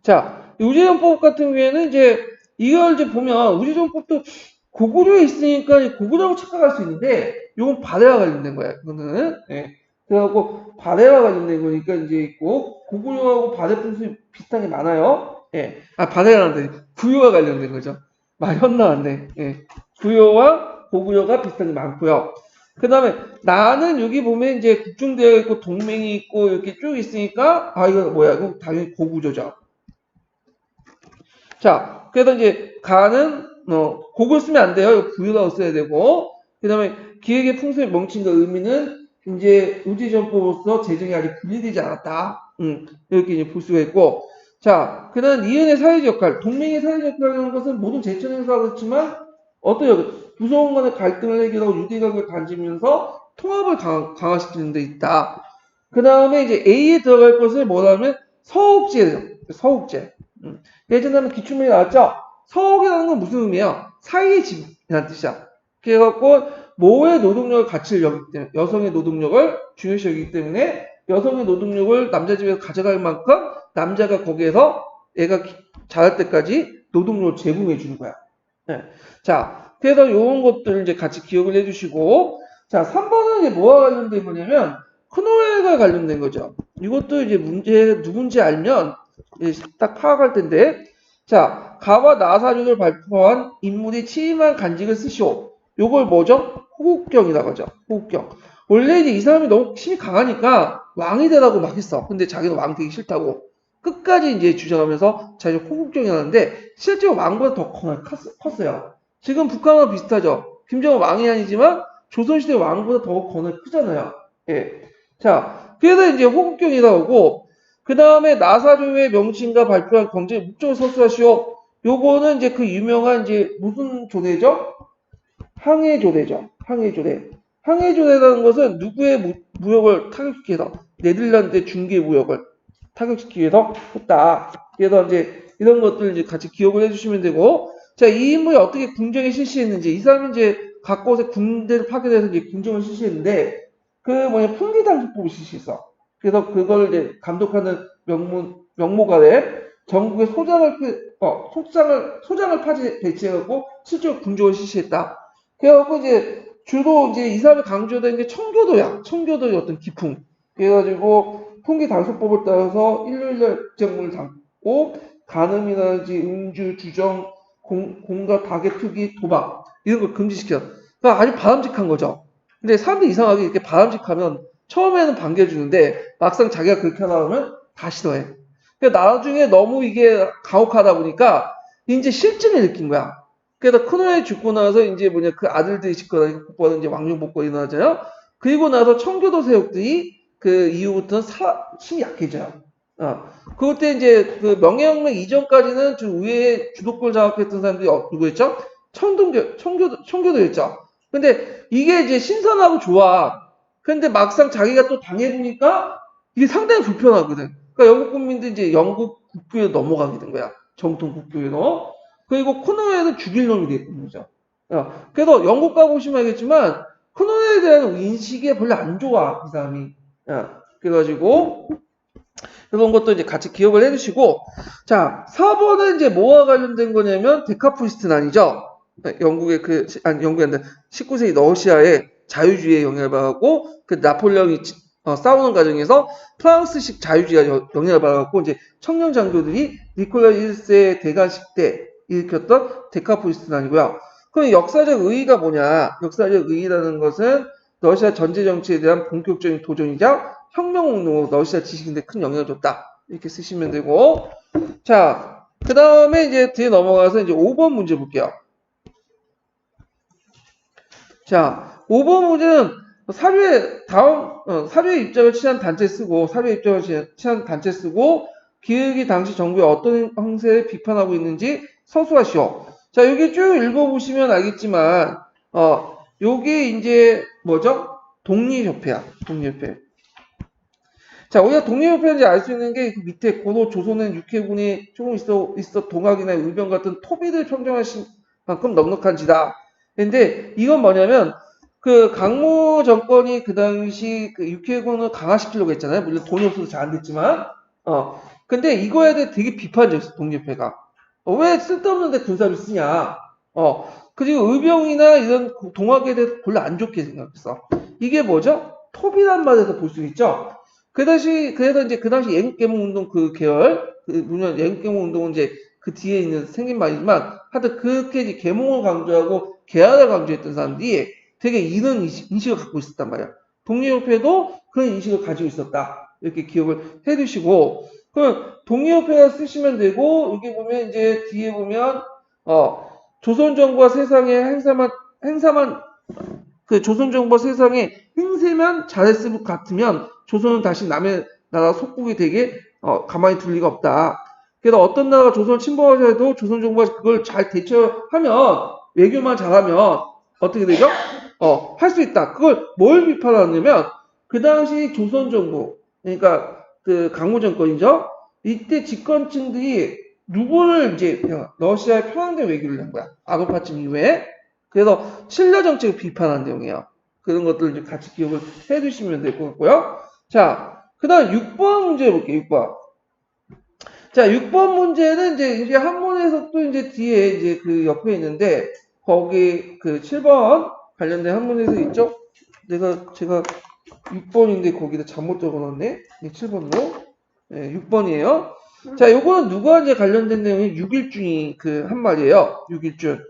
자 우제전법 같은 경우에는 이제 이걸 이제 보면 우제전법도 고구려에 있으니까 고구려라고 착각할 수 있는데 이건 발해와 관련된 거야. 그거는 예. 그래갖고 발해와 관련된 거니까 이제 있고 고구려하고 발해 풍습이 비슷한 게 많아요. 예. 발해라는데 구효와 관련된 거죠. 현나왔네. 예. 구효와 고구려가 비슷한 게 많고요. 그 다음에 나는 여기 보면 이제 국중되어 있고 동맹이 있고 이렇게 쭉 있으니까 이거 뭐야? 이거 당연히 고구려죠. 자, 그래서 이제 가는 곡을 쓰면 안 돼요. 부유라고 써야 되고 그 다음에 기획의 풍습의 명칭과 의미는 이제 우지전법으로서 재정이 아직 분리되지 않았다. 이렇게 이제 볼 수가 있고 자, 그 다음 니은의 사회적 역할, 동맹의 사회적 역할이라는 것은 모든 제천 행사가 그렇지만 어떤 역할, 부서원 간의 갈등을 해결하고 유대각을 다지면서 통합을 강화시키는 데 있다. 그 다음에 이제 A에 들어갈 것을 뭐라면 서욱제예요. 서욱제. 예전에 한번 기출문제 나왔죠? 서옥이라는 건 무슨 의미야? 사이의 집이라는 뜻이야. 그래갖고 모의 노동력을 가치를 여기기 때문에 여성의 노동력을 중요시 여기기 때문에 여성의 노동력을 남자 집에서 가져갈 만큼 남자가 거기에서 애가 자랄 때까지 노동력을 제공해 주는 거야. 네. 자, 그래서 이런 것들 이제 같이 기억을 해주시고 자, 3번은 이제 뭐와 관련된 거냐면 크노엘과 관련된 거죠. 이것도 이제 문제 누군지 알면 딱 파악할 텐데 자 가와 나사륜을 발표한 인물이 취임한 간직을 쓰시오. 요걸 뭐죠? 호국경이라고 하죠. 호국경. 원래 이제 이 사람이 너무 힘이 강하니까 왕이 되라고 막 했어. 근데 자기는 왕 되기 싫다고 끝까지 이제 주장하면서 자기가 호국경이라는데 실제로 왕보다 더 컸어요. 지금 북한과 비슷하죠. 김정은 왕이 아니지만 조선시대 왕보다 더 권한이 크잖아요. 예. 자, 그래서 이제 호국경이라고 하고 그 다음에 나사조의 명칭과 발표한 경제 목적을 서술하시오. 요거는 이제 그 유명한 이제 무슨 조례죠? 항해조례죠. 항해조례. 항해조례라는 것은 누구의 무역을 타격시키기 위해서 네덜란드의 중개 무역을 타격시키기 위해서 했다. 그래서 이제 이런 것들 이제 같이 기억을 해주시면 되고, 자, 이 인물이 어떻게 궁정에 실시했는지, 이 사람이 이제 각 곳에 군대를 파견해서 이제 궁정을 실시했는데, 풍기당국법을 실시했어. 그래서 그걸 이제 감독하는 명목 아래 전국에 소장을 배치해갖고 실제로 군정을 실시했다. 그래갖고 이제 주로 이제 이 사람이 강조된 게 청교도야. 청교도의 어떤 기풍. 그래가지고 풍기당국법을 따라서 일요일날 직장문을 담고 간음이라든지 음주, 주정, 공과 닭의 투기, 도박 이런 걸 금지시켜. 그러니까 아주 바람직한 거죠. 근데 사람들이 이상하게 이렇게 바람직하면 처음에는 반겨주는데 막상 자기가 그렇게 하다 보면 다 싫어해. 그러니까 나중에 너무 이게 가혹하다 보니까 이제 실증을 느낀 거야. 그래서 큰호에 죽고 나서 이제 뭐냐 그 아들들이 짓거나 복받은 이제 왕족복권이 일어나잖아요. 그리고 나서 청교도 세력들이 그 이후부터는 힘이 약해져요. 그때 이제 그 명예혁명 이전까지는 좀 우회의 주도권을 장악했던 사람들이 누구였죠? 청교도였죠. 근데 이게 이제 신선하고 좋아. 근데 막상 자기가 또 당해보니까 이게 상당히 불편하거든. 그러니까 영국 국민들이 이제 영국 국교에 넘어가게 된 거야. 정통 국교에로. 그리고 코노웨는 죽일 놈이 됐던 거죠. 그래서 영국 가보시면 알겠지만 코노웨에 대한 인식이 별로 안 좋아. 이 사람이. 그래가지고 그런 것도 이제 같이 기억을 해두시고, 자, 4번은 이제 뭐와 관련된 거냐면, 데카프리스트난이죠. 영국의 영국이 아니라 19세기 러시아의 자유주의에 영향을 받았고, 그 나폴레옹이 싸우는 과정에서 프랑스식 자유주의가 영향을 받았고, 이제 청년 장교들이 니콜라 1세 대관식 때 일으켰던 데카프리스트난이고요. 그럼 역사적 의의가 뭐냐? 역사적 의의라는 것은 러시아 전제 정치에 대한 본격적인 도전이자 혁명운동으로 러시아 지식인들에 큰 영향을 줬다. 이렇게 쓰시면 되고. 자, 그 다음에 이제 뒤에 넘어가서 이제 5번 문제 볼게요. 자, 5번 문제는 사료의 입장을 취한 단체 쓰고, 사료의 입장을 취한 단체 쓰고, 기획이 당시 정부의 어떤 형세를 비판하고 있는지 서술하시오. 자, 여기 쭉 읽어보시면 알겠지만, 요게 이제 뭐죠? 독립협회야. 독립협회. 자, 우리가 독립협회인지 알 수 있는 게 그 밑에 고도 조선은 육해군이 조금 있어 동학이나 의병 같은 토비를 평정하신 만큼 넉넉한지다. 근데 이건 뭐냐면 그 강무 정권이 그 당시 그 육해군을 강화시키려고 했잖아요. 물론 돈이 없어서 잘 안 됐지만, 근데 이거에 대해 되게 비판적이었어 독립회가. 왜 쓸데없는데 군사를 쓰냐. 그리고 의병이나 이런 동학에 대해서 별로 안 좋게 생각했어. 이게 뭐죠? 토비란 말에서 볼 수 있죠. 그래서 이제 그 당시 예국개몽운동 그 계열, 물론 예국개몽운동은 이제 그 뒤에 있는 생긴 말이지만, 하여튼 그렇게 이제 계몽을 강조하고 개화를 강조했던 사람들이 되게 이런 인식을 갖고 있었단 말이야. 독립협회도 그런 인식을 가지고 있었다. 이렇게 기억을 해 두시고, 그럼 독립협회가 쓰시면 되고, 여기 보면 이제 뒤에 보면, 조선정부가 세상에 행사만 그 조선정부가 세상에 행세만 잘했을 것 같으면 조선은 다시 남의 나라 속국이 되게 가만히 둘 리가 없다. 그래서 어떤 나라가 조선을 침범하자 해도 조선정부가 그걸 잘 대처하면 외교만 잘하면 어떻게 되죠? 할 수 있다. 그걸 뭘 비판하냐면 그 당시 조선정부 그러니까 그 강무정권이죠. 이때 집권층들이 누구를 이제 러시아에 편향된 외교를 한 거야. 아고파침 이후에. 그래서 신라 정책을 비판한 내용이에요. 그런 것들을 좀 같이 기억을 해 두시면 될 것 같고요. 자, 그 다음 6번 문제 볼게요. 6번. 자, 6번 문제는 이제 한문에서 또 이제 뒤에 이제 그 옆에 있는데, 거기 그 7번 관련된 한문에서 있죠? 제가 6번인데 거기다 잘못 적어놨네? 7번으로. 네, 6번이에요. 자, 요거는 누가 이제 관련된 내용이 6일준이 그 한 말이에요. 6일준.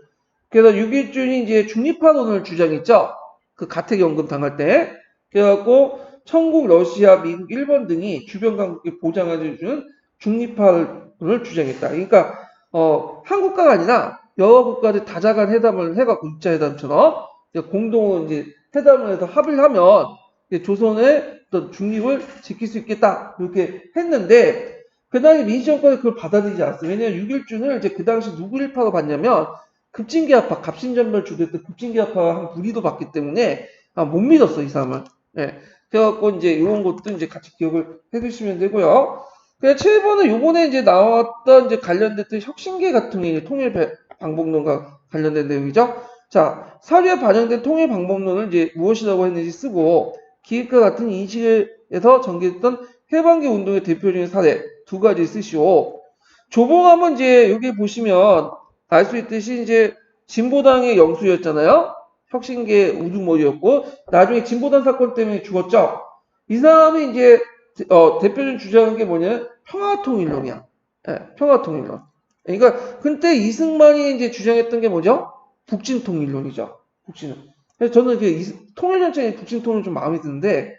그래서 6일준이 이제 중립화론을 주장했죠. 그 가택연금 당할 때. 그래갖고 천국, 러시아, 미국, 일본 등이 주변 강국에 보장해주는 중립화론을 주장했다. 그러니까 한국가가 아니라 여러 국가들 다자간 회담을 해갖고 6자 회담처럼 공동 이제 회담을 해서 합의를 하면 조선의 어떤 중립을 지킬 수 있겠다 이렇게 했는데 그 당시 민주정권이 그걸 받아들이지 않았어요. 왜냐하면 6.1준을 이제 그 당시 누구 일파가 받냐면 급진계합파, 갑신전멸 주도했던 급진계합파가 한 부리도 받기 때문에 못 믿었어 이 사람을. 예. 그래갖고 이제 이런 것도 이제 같이 기억을 해두시면 되고요. 그래서 7번은 요번에 이제 나왔던 이제 관련됐던 혁신계 같은 게 통일 방법론과 관련된 내용이죠. 자, 사료에 반영된 통일 방법론을 이제 무엇이라고 했는지 쓰고 기획과 같은 인식에서 전개했던 해방기 운동의 대표적인 사례 두 가지 쓰시오. 조봉암은 이제 여기 보시면 알 수 있듯이 이제 진보당의 영수였잖아요. 혁신계 우두머리였고 나중에 진보당 사건 때문에 죽었죠. 이 사람이 이제 대표적인 주장한 게 뭐냐? 평화통일론이야. 예, 평화통일론. 그러니까 그때 이승만이 이제 주장했던 게 뭐죠? 북진통일론이죠. 북진은. 그래서 저는 그 통일 전체의 북진통일 좀 마음에 드는데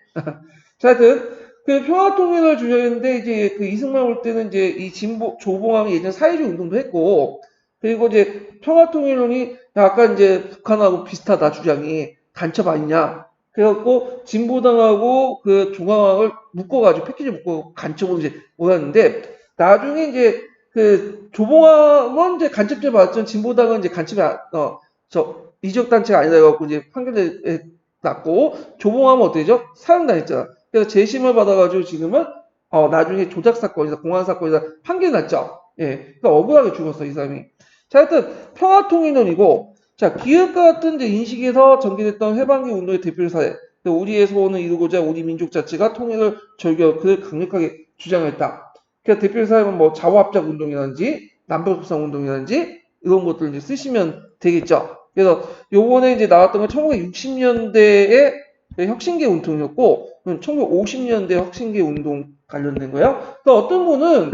자, 하여튼 그 평화통일을 주장했는데 이제 그 이승만 올 때는 이제 이 진보 조봉암이 예전 사회주의 운동도 했고 그리고 이제 평화통일론이 약간 이제 북한하고 비슷하다 주장이 간첩 아니냐. 그래갖고 진보당하고 그 중앙을 묶어가지고 패키지 묶어 간첩으로 이제 모았는데 나중에 이제 그 조봉암은 이제 간첩죄 받았지만 진보당은 이제 간첩이 저 이적 단체가 아니다 해갖고 이제 판결에 났고 조봉암은 어떻게 되죠? 사형당했잖아. 그래서 재심을 받아가지고 지금은 나중에 조작 사건이다 공안 사건이다 판결이 났죠. 예, 그러니까 억울하게 죽었어 이 사람이. 자, 하여튼 평화통일론이고 자 기획과 같은 이제 인식에서 전개됐던 해방기 운동의 대표 사례. 우리의 소원을 이루고자 우리 민족 자체가 통일을 절교 그를 강력하게 주장했다. 그래서 대표 사례는 뭐 자화합작 운동이라든지 남북협상 운동이라든지 이런 것들 이제 쓰시면 되겠죠. 그래서 요번에 이제 나왔던 건 1960년대의 혁신계 운동이었고 1950년대 혁신계 운동 관련된 거예요. 또 어떤 분은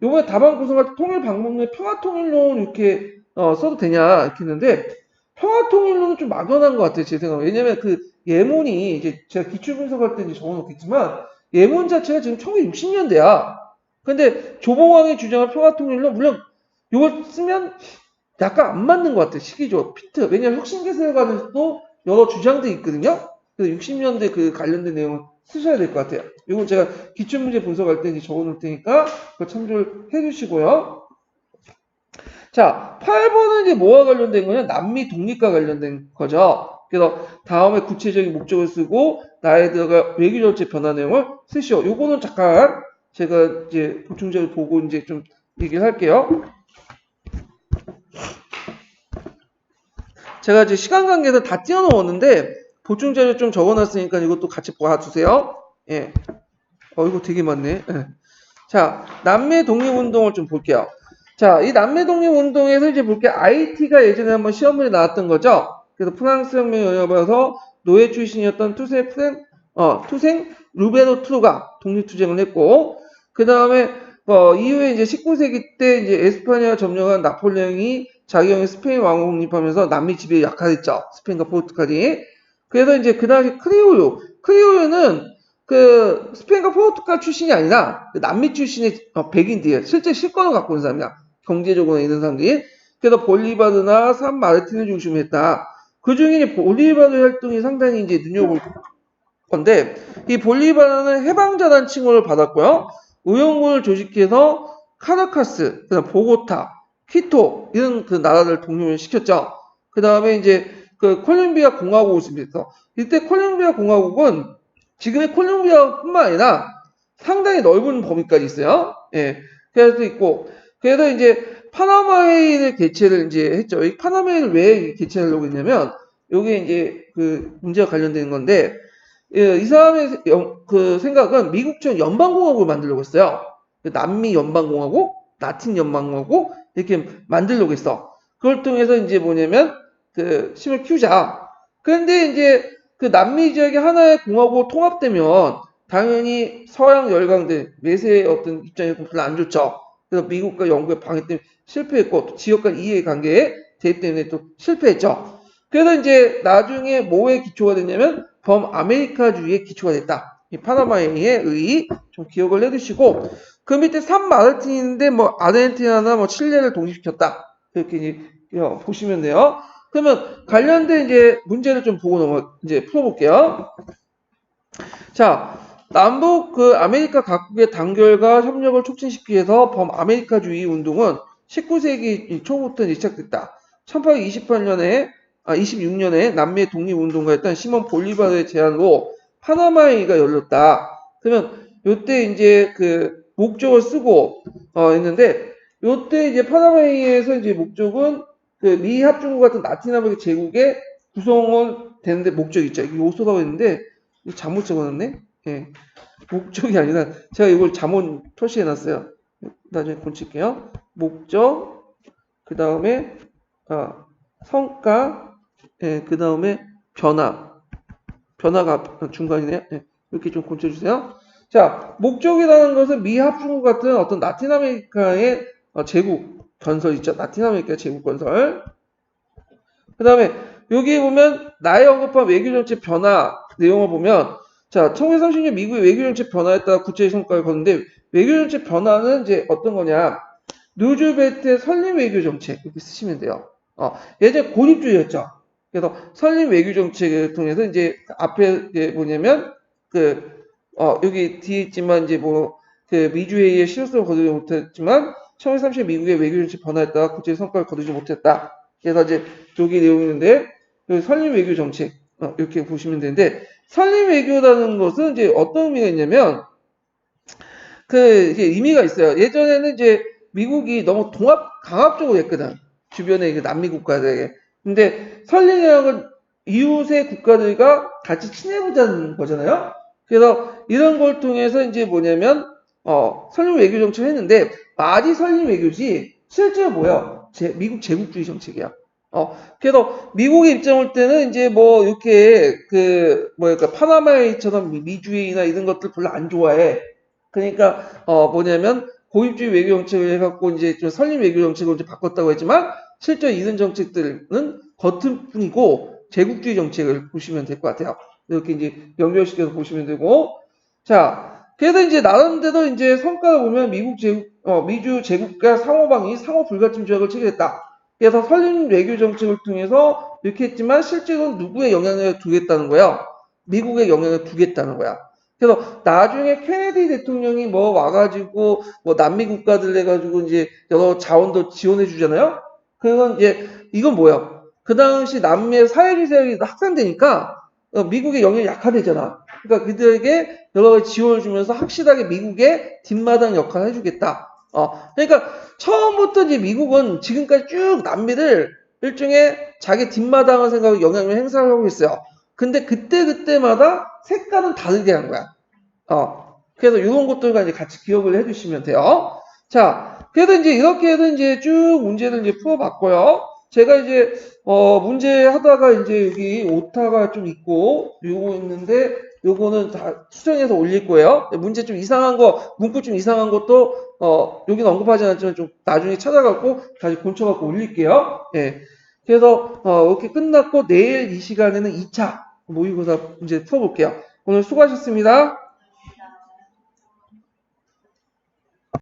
요번에 답안 구성할 때 통일 방법론에 평화통일론 이렇게 써도 되냐 이렇게 했는데 평화통일론은 좀 막연한 것 같아요 제 생각에. 왜냐면 그 예문이 이제 제가 기출분석할 때 이제 적어놓겠지만 예문 자체가 지금 1960년대야. 근데 조봉왕이 주장한 평화통일론 물론 이걸 쓰면 약간 안 맞는 것 같아요 시기죠 피트. 왜냐면 혁신계세에 관해서도 여러 주장들이 있거든요. 그래서 60년대 그 관련된 내용을 쓰셔야 될 것 같아요. 이건 제가 기출문제 분석할 때 이제 적어놓을 테니까 그거 참조를 해주시고요. 자, 8번은 이제 뭐와 관련된 거냐? 남미 독립과 관련된 거죠. 그래서 다음에 구체적인 목적을 쓰고 나에 들어갈 외교정책 변화 내용을 쓰시오. 요거는 잠깐 제가 이제 보충자를 보고 이제 좀 얘기를 할게요. 제가 이제 시간 관계에서 다 띄워놓았는데 보충자료 좀 적어놨으니까 이것도 같이 봐주세요. 예. 이거 되게 많네. 예. 자, 남미 독립운동을 좀 볼게요. 자, 이 남미 독립운동에서 이제 볼게요. IT가 예전에 한번 시험문에 나왔던 거죠. 그래서 프랑스 혁명에 영향받아서 노예 출신이었던 투생 루베르토가 독립투쟁을 했고, 그 다음에 이후에 이제 19세기 때 이제 에스파냐를 점령한 나폴레옹이 자기형의 스페인 왕국 독립하면서 남미 지배에 약화했죠. 스페인과 포르투갈이. 그래서 이제 그 당시 크리오요는 그 스페인과 포르투갈 출신이 아니라 그 남미 출신의 백인들이에요. 실제 실권을 갖고 있는 사람이야. 경제적으로 있는 사람들이. 그래서 볼리바르나 산 마르틴을 중심으로 했다. 그 중에 볼리바르 활동이 상당히 이제 눈여볼 건데 이 볼리바르는 해방자단 칭호를 받았고요. 의용군을 조직해서 카라카스, 그다음 보고타, 퀴토 이런 그 나라를 독립을 시켰죠. 그 다음에 이제 그 콜롬비아 공화국을 습니다. 이때 콜롬비아 공화국은 지금의 콜롬비아뿐만 아니라 상당히 넓은 범위까지 있어요. 예. 그래서 있고 그래서 이제 파나마회의를 개최를 이제 했죠. 이 파나마회의를 왜 개최하려고 했냐면 여기에 이제 그 문제와 관련된 건데 예, 이 사람의 그 생각은 미국처럼 연방공화국을 만들려고 했어요. 그 남미 연방공화국, 라틴 연방공화국 이렇게 만들려고 했어. 그걸 통해서 이제 뭐냐면 그 힘을 키우자. 그런데 이제 그 남미 지역의 하나의 공화국으로 통합되면 당연히 서양 열강들 매세의 어떤 입장에서 별로 안 좋죠. 그래서 미국과 영국의 방해 때문에 실패했고 또 지역 간 이해 관계에 대입 때문에 또 실패했죠. 그래서 이제 나중에 뭐에 기초가 됐냐면 범아메리카주의에 기초가 됐다. 이 파나마의 의 좀 기억을 해두시고 그 밑에 산 마르틴인데 뭐 아르헨티나나 뭐 칠레를 독립시켰다. 이렇게 이제 보시면 돼요. 그러면 관련된 이제 문제를 좀 보고 이제 풀어볼게요. 자, 남북 그 아메리카 각국의 단결과 협력을 촉진시키기 위해서 범아메리카주의 운동은 19세기 초부터 시작됐다. 1826년에 남미 독립운동가였던 시몬 볼리바르의 제안으로 파나마회의가 열렸다. 그러면 요때 이제 그 목적을 쓰고 했는데 요때 이제 파나마회의에서 이제 목적은 그 미 합중국 같은 라틴 아메리카 제국의 구성을 되는데 목적이 있죠. 이게 요소라고 했는데 잘못 적어놨네. 예. 목적이 아니라 제가 이걸 잘못 표시해놨어요. 나중에 고칠게요. 목적, 그 다음에 성과, 예, 그 다음에 변화가 중간이네요. 예, 이렇게 좀 고쳐주세요. 자, 목적이라는 것은 미합중국 같은 어떤 라틴 아메리카의 제국 건설 있죠. 라틴 아메리카 제국 건설. 그 다음에 여기 보면 나의 언급한 외교정책 변화 내용을 보면 자 1930년 미국의 외교정책 변화에 따라 구체적 성과를 거는데 외교정책 변화는 이제 어떤 거냐 루즈벨트의 설립 외교 정책 이렇게 쓰시면 돼요. 예전에 고립주의였죠. 그래서 설립 외교 정책을 통해서 이제 앞에 이게 뭐냐면 여기 뒤에 있지만 이제 뭐 그 미주회의의 실효성을 거두지 못했지만 1930 미국의 외교 정책 변화에 따라 구체적 성과를 거두지 못했다. 그래서 이제 여기 내용이 있는데 그 설립 외교 정책 이렇게 보시면 되는데 설립 외교라는 것은 이제 어떤 의미가 있냐면 이게 의미가 있어요. 예전에는 이제 미국이 너무 강압적으로 했거든. 주변의 그 남미 국가들에게. 근데 설립이라는 이웃의 국가들과 같이 친해보자는 거잖아요. 그래서 이런 걸 통해서 이제 뭐냐면, 설립 외교 정책을 했는데, 말이 설립 외교지, 실제로 뭐야? 미국 제국주의 정책이야. 그래서 미국의 입장 올 때는 이제 뭐, 이렇게, 뭐랄까, 파나마이처럼 미주의나 이런 것들 별로 안 좋아해. 그러니까 뭐냐면 고립주의 외교 정책을 해갖고 이제 좀 설립 외교 정책으로 이제 바꿨다고 했지만 실제 이런 정책들은 겉은 뿐이고 제국주의 정책을 보시면 될 것 같아요. 이렇게 이제 연결시켜서 보시면 되고 자 그래서 이제 나름대로 이제 성과를 보면 미주 제국과 상호방위 상호 불가침 조약을 체결했다. 그래서 설립 외교 정책을 통해서 이렇게 했지만 실제로는 누구의 영향을 두겠다는 거야? 미국의 영향을 두겠다는 거야. 그래서 나중에 케네디 대통령이 뭐 와가지고 뭐 남미 국가들 해가지고 이제 여러 자원도 지원해 주잖아요. 그건 이제 이건 뭐야? 그 당시 남미의 사회주의 세력이 확산되니까 미국의 영향이 약화되잖아. 그러니까 그들에게 여러 가지 지원을 주면서 확실하게 미국의 뒷마당 역할을 해주겠다. 그러니까 처음부터 이제 미국은 지금까지 쭉 남미를 일종의 자기 뒷마당을 생각하고 영향을 행사하고 있어요. 근데 그때마다 색깔은 다르게 한 거야. 그래서 이런 것들과 이제 같이 기억을 해주시면 돼요. 자, 그래서 이제 이렇게 해서 이제 쭉 문제를 이제 풀어봤고요. 제가 이제, 문제 하다가 이제 여기 오타가 좀 있고, 요거 있는데, 요거는 다 수정해서 올릴 거예요. 문제 좀 이상한 거, 문구 좀 이상한 것도, 여기는 언급하지 않았지만 좀 나중에 찾아갖고 다시 곤쳐갖고 올릴게요. 예. 그래서, 이렇게 끝났고, 내일 이 시간에는 2차 모의고사 문제 풀어볼게요. 오늘 수고하셨습니다.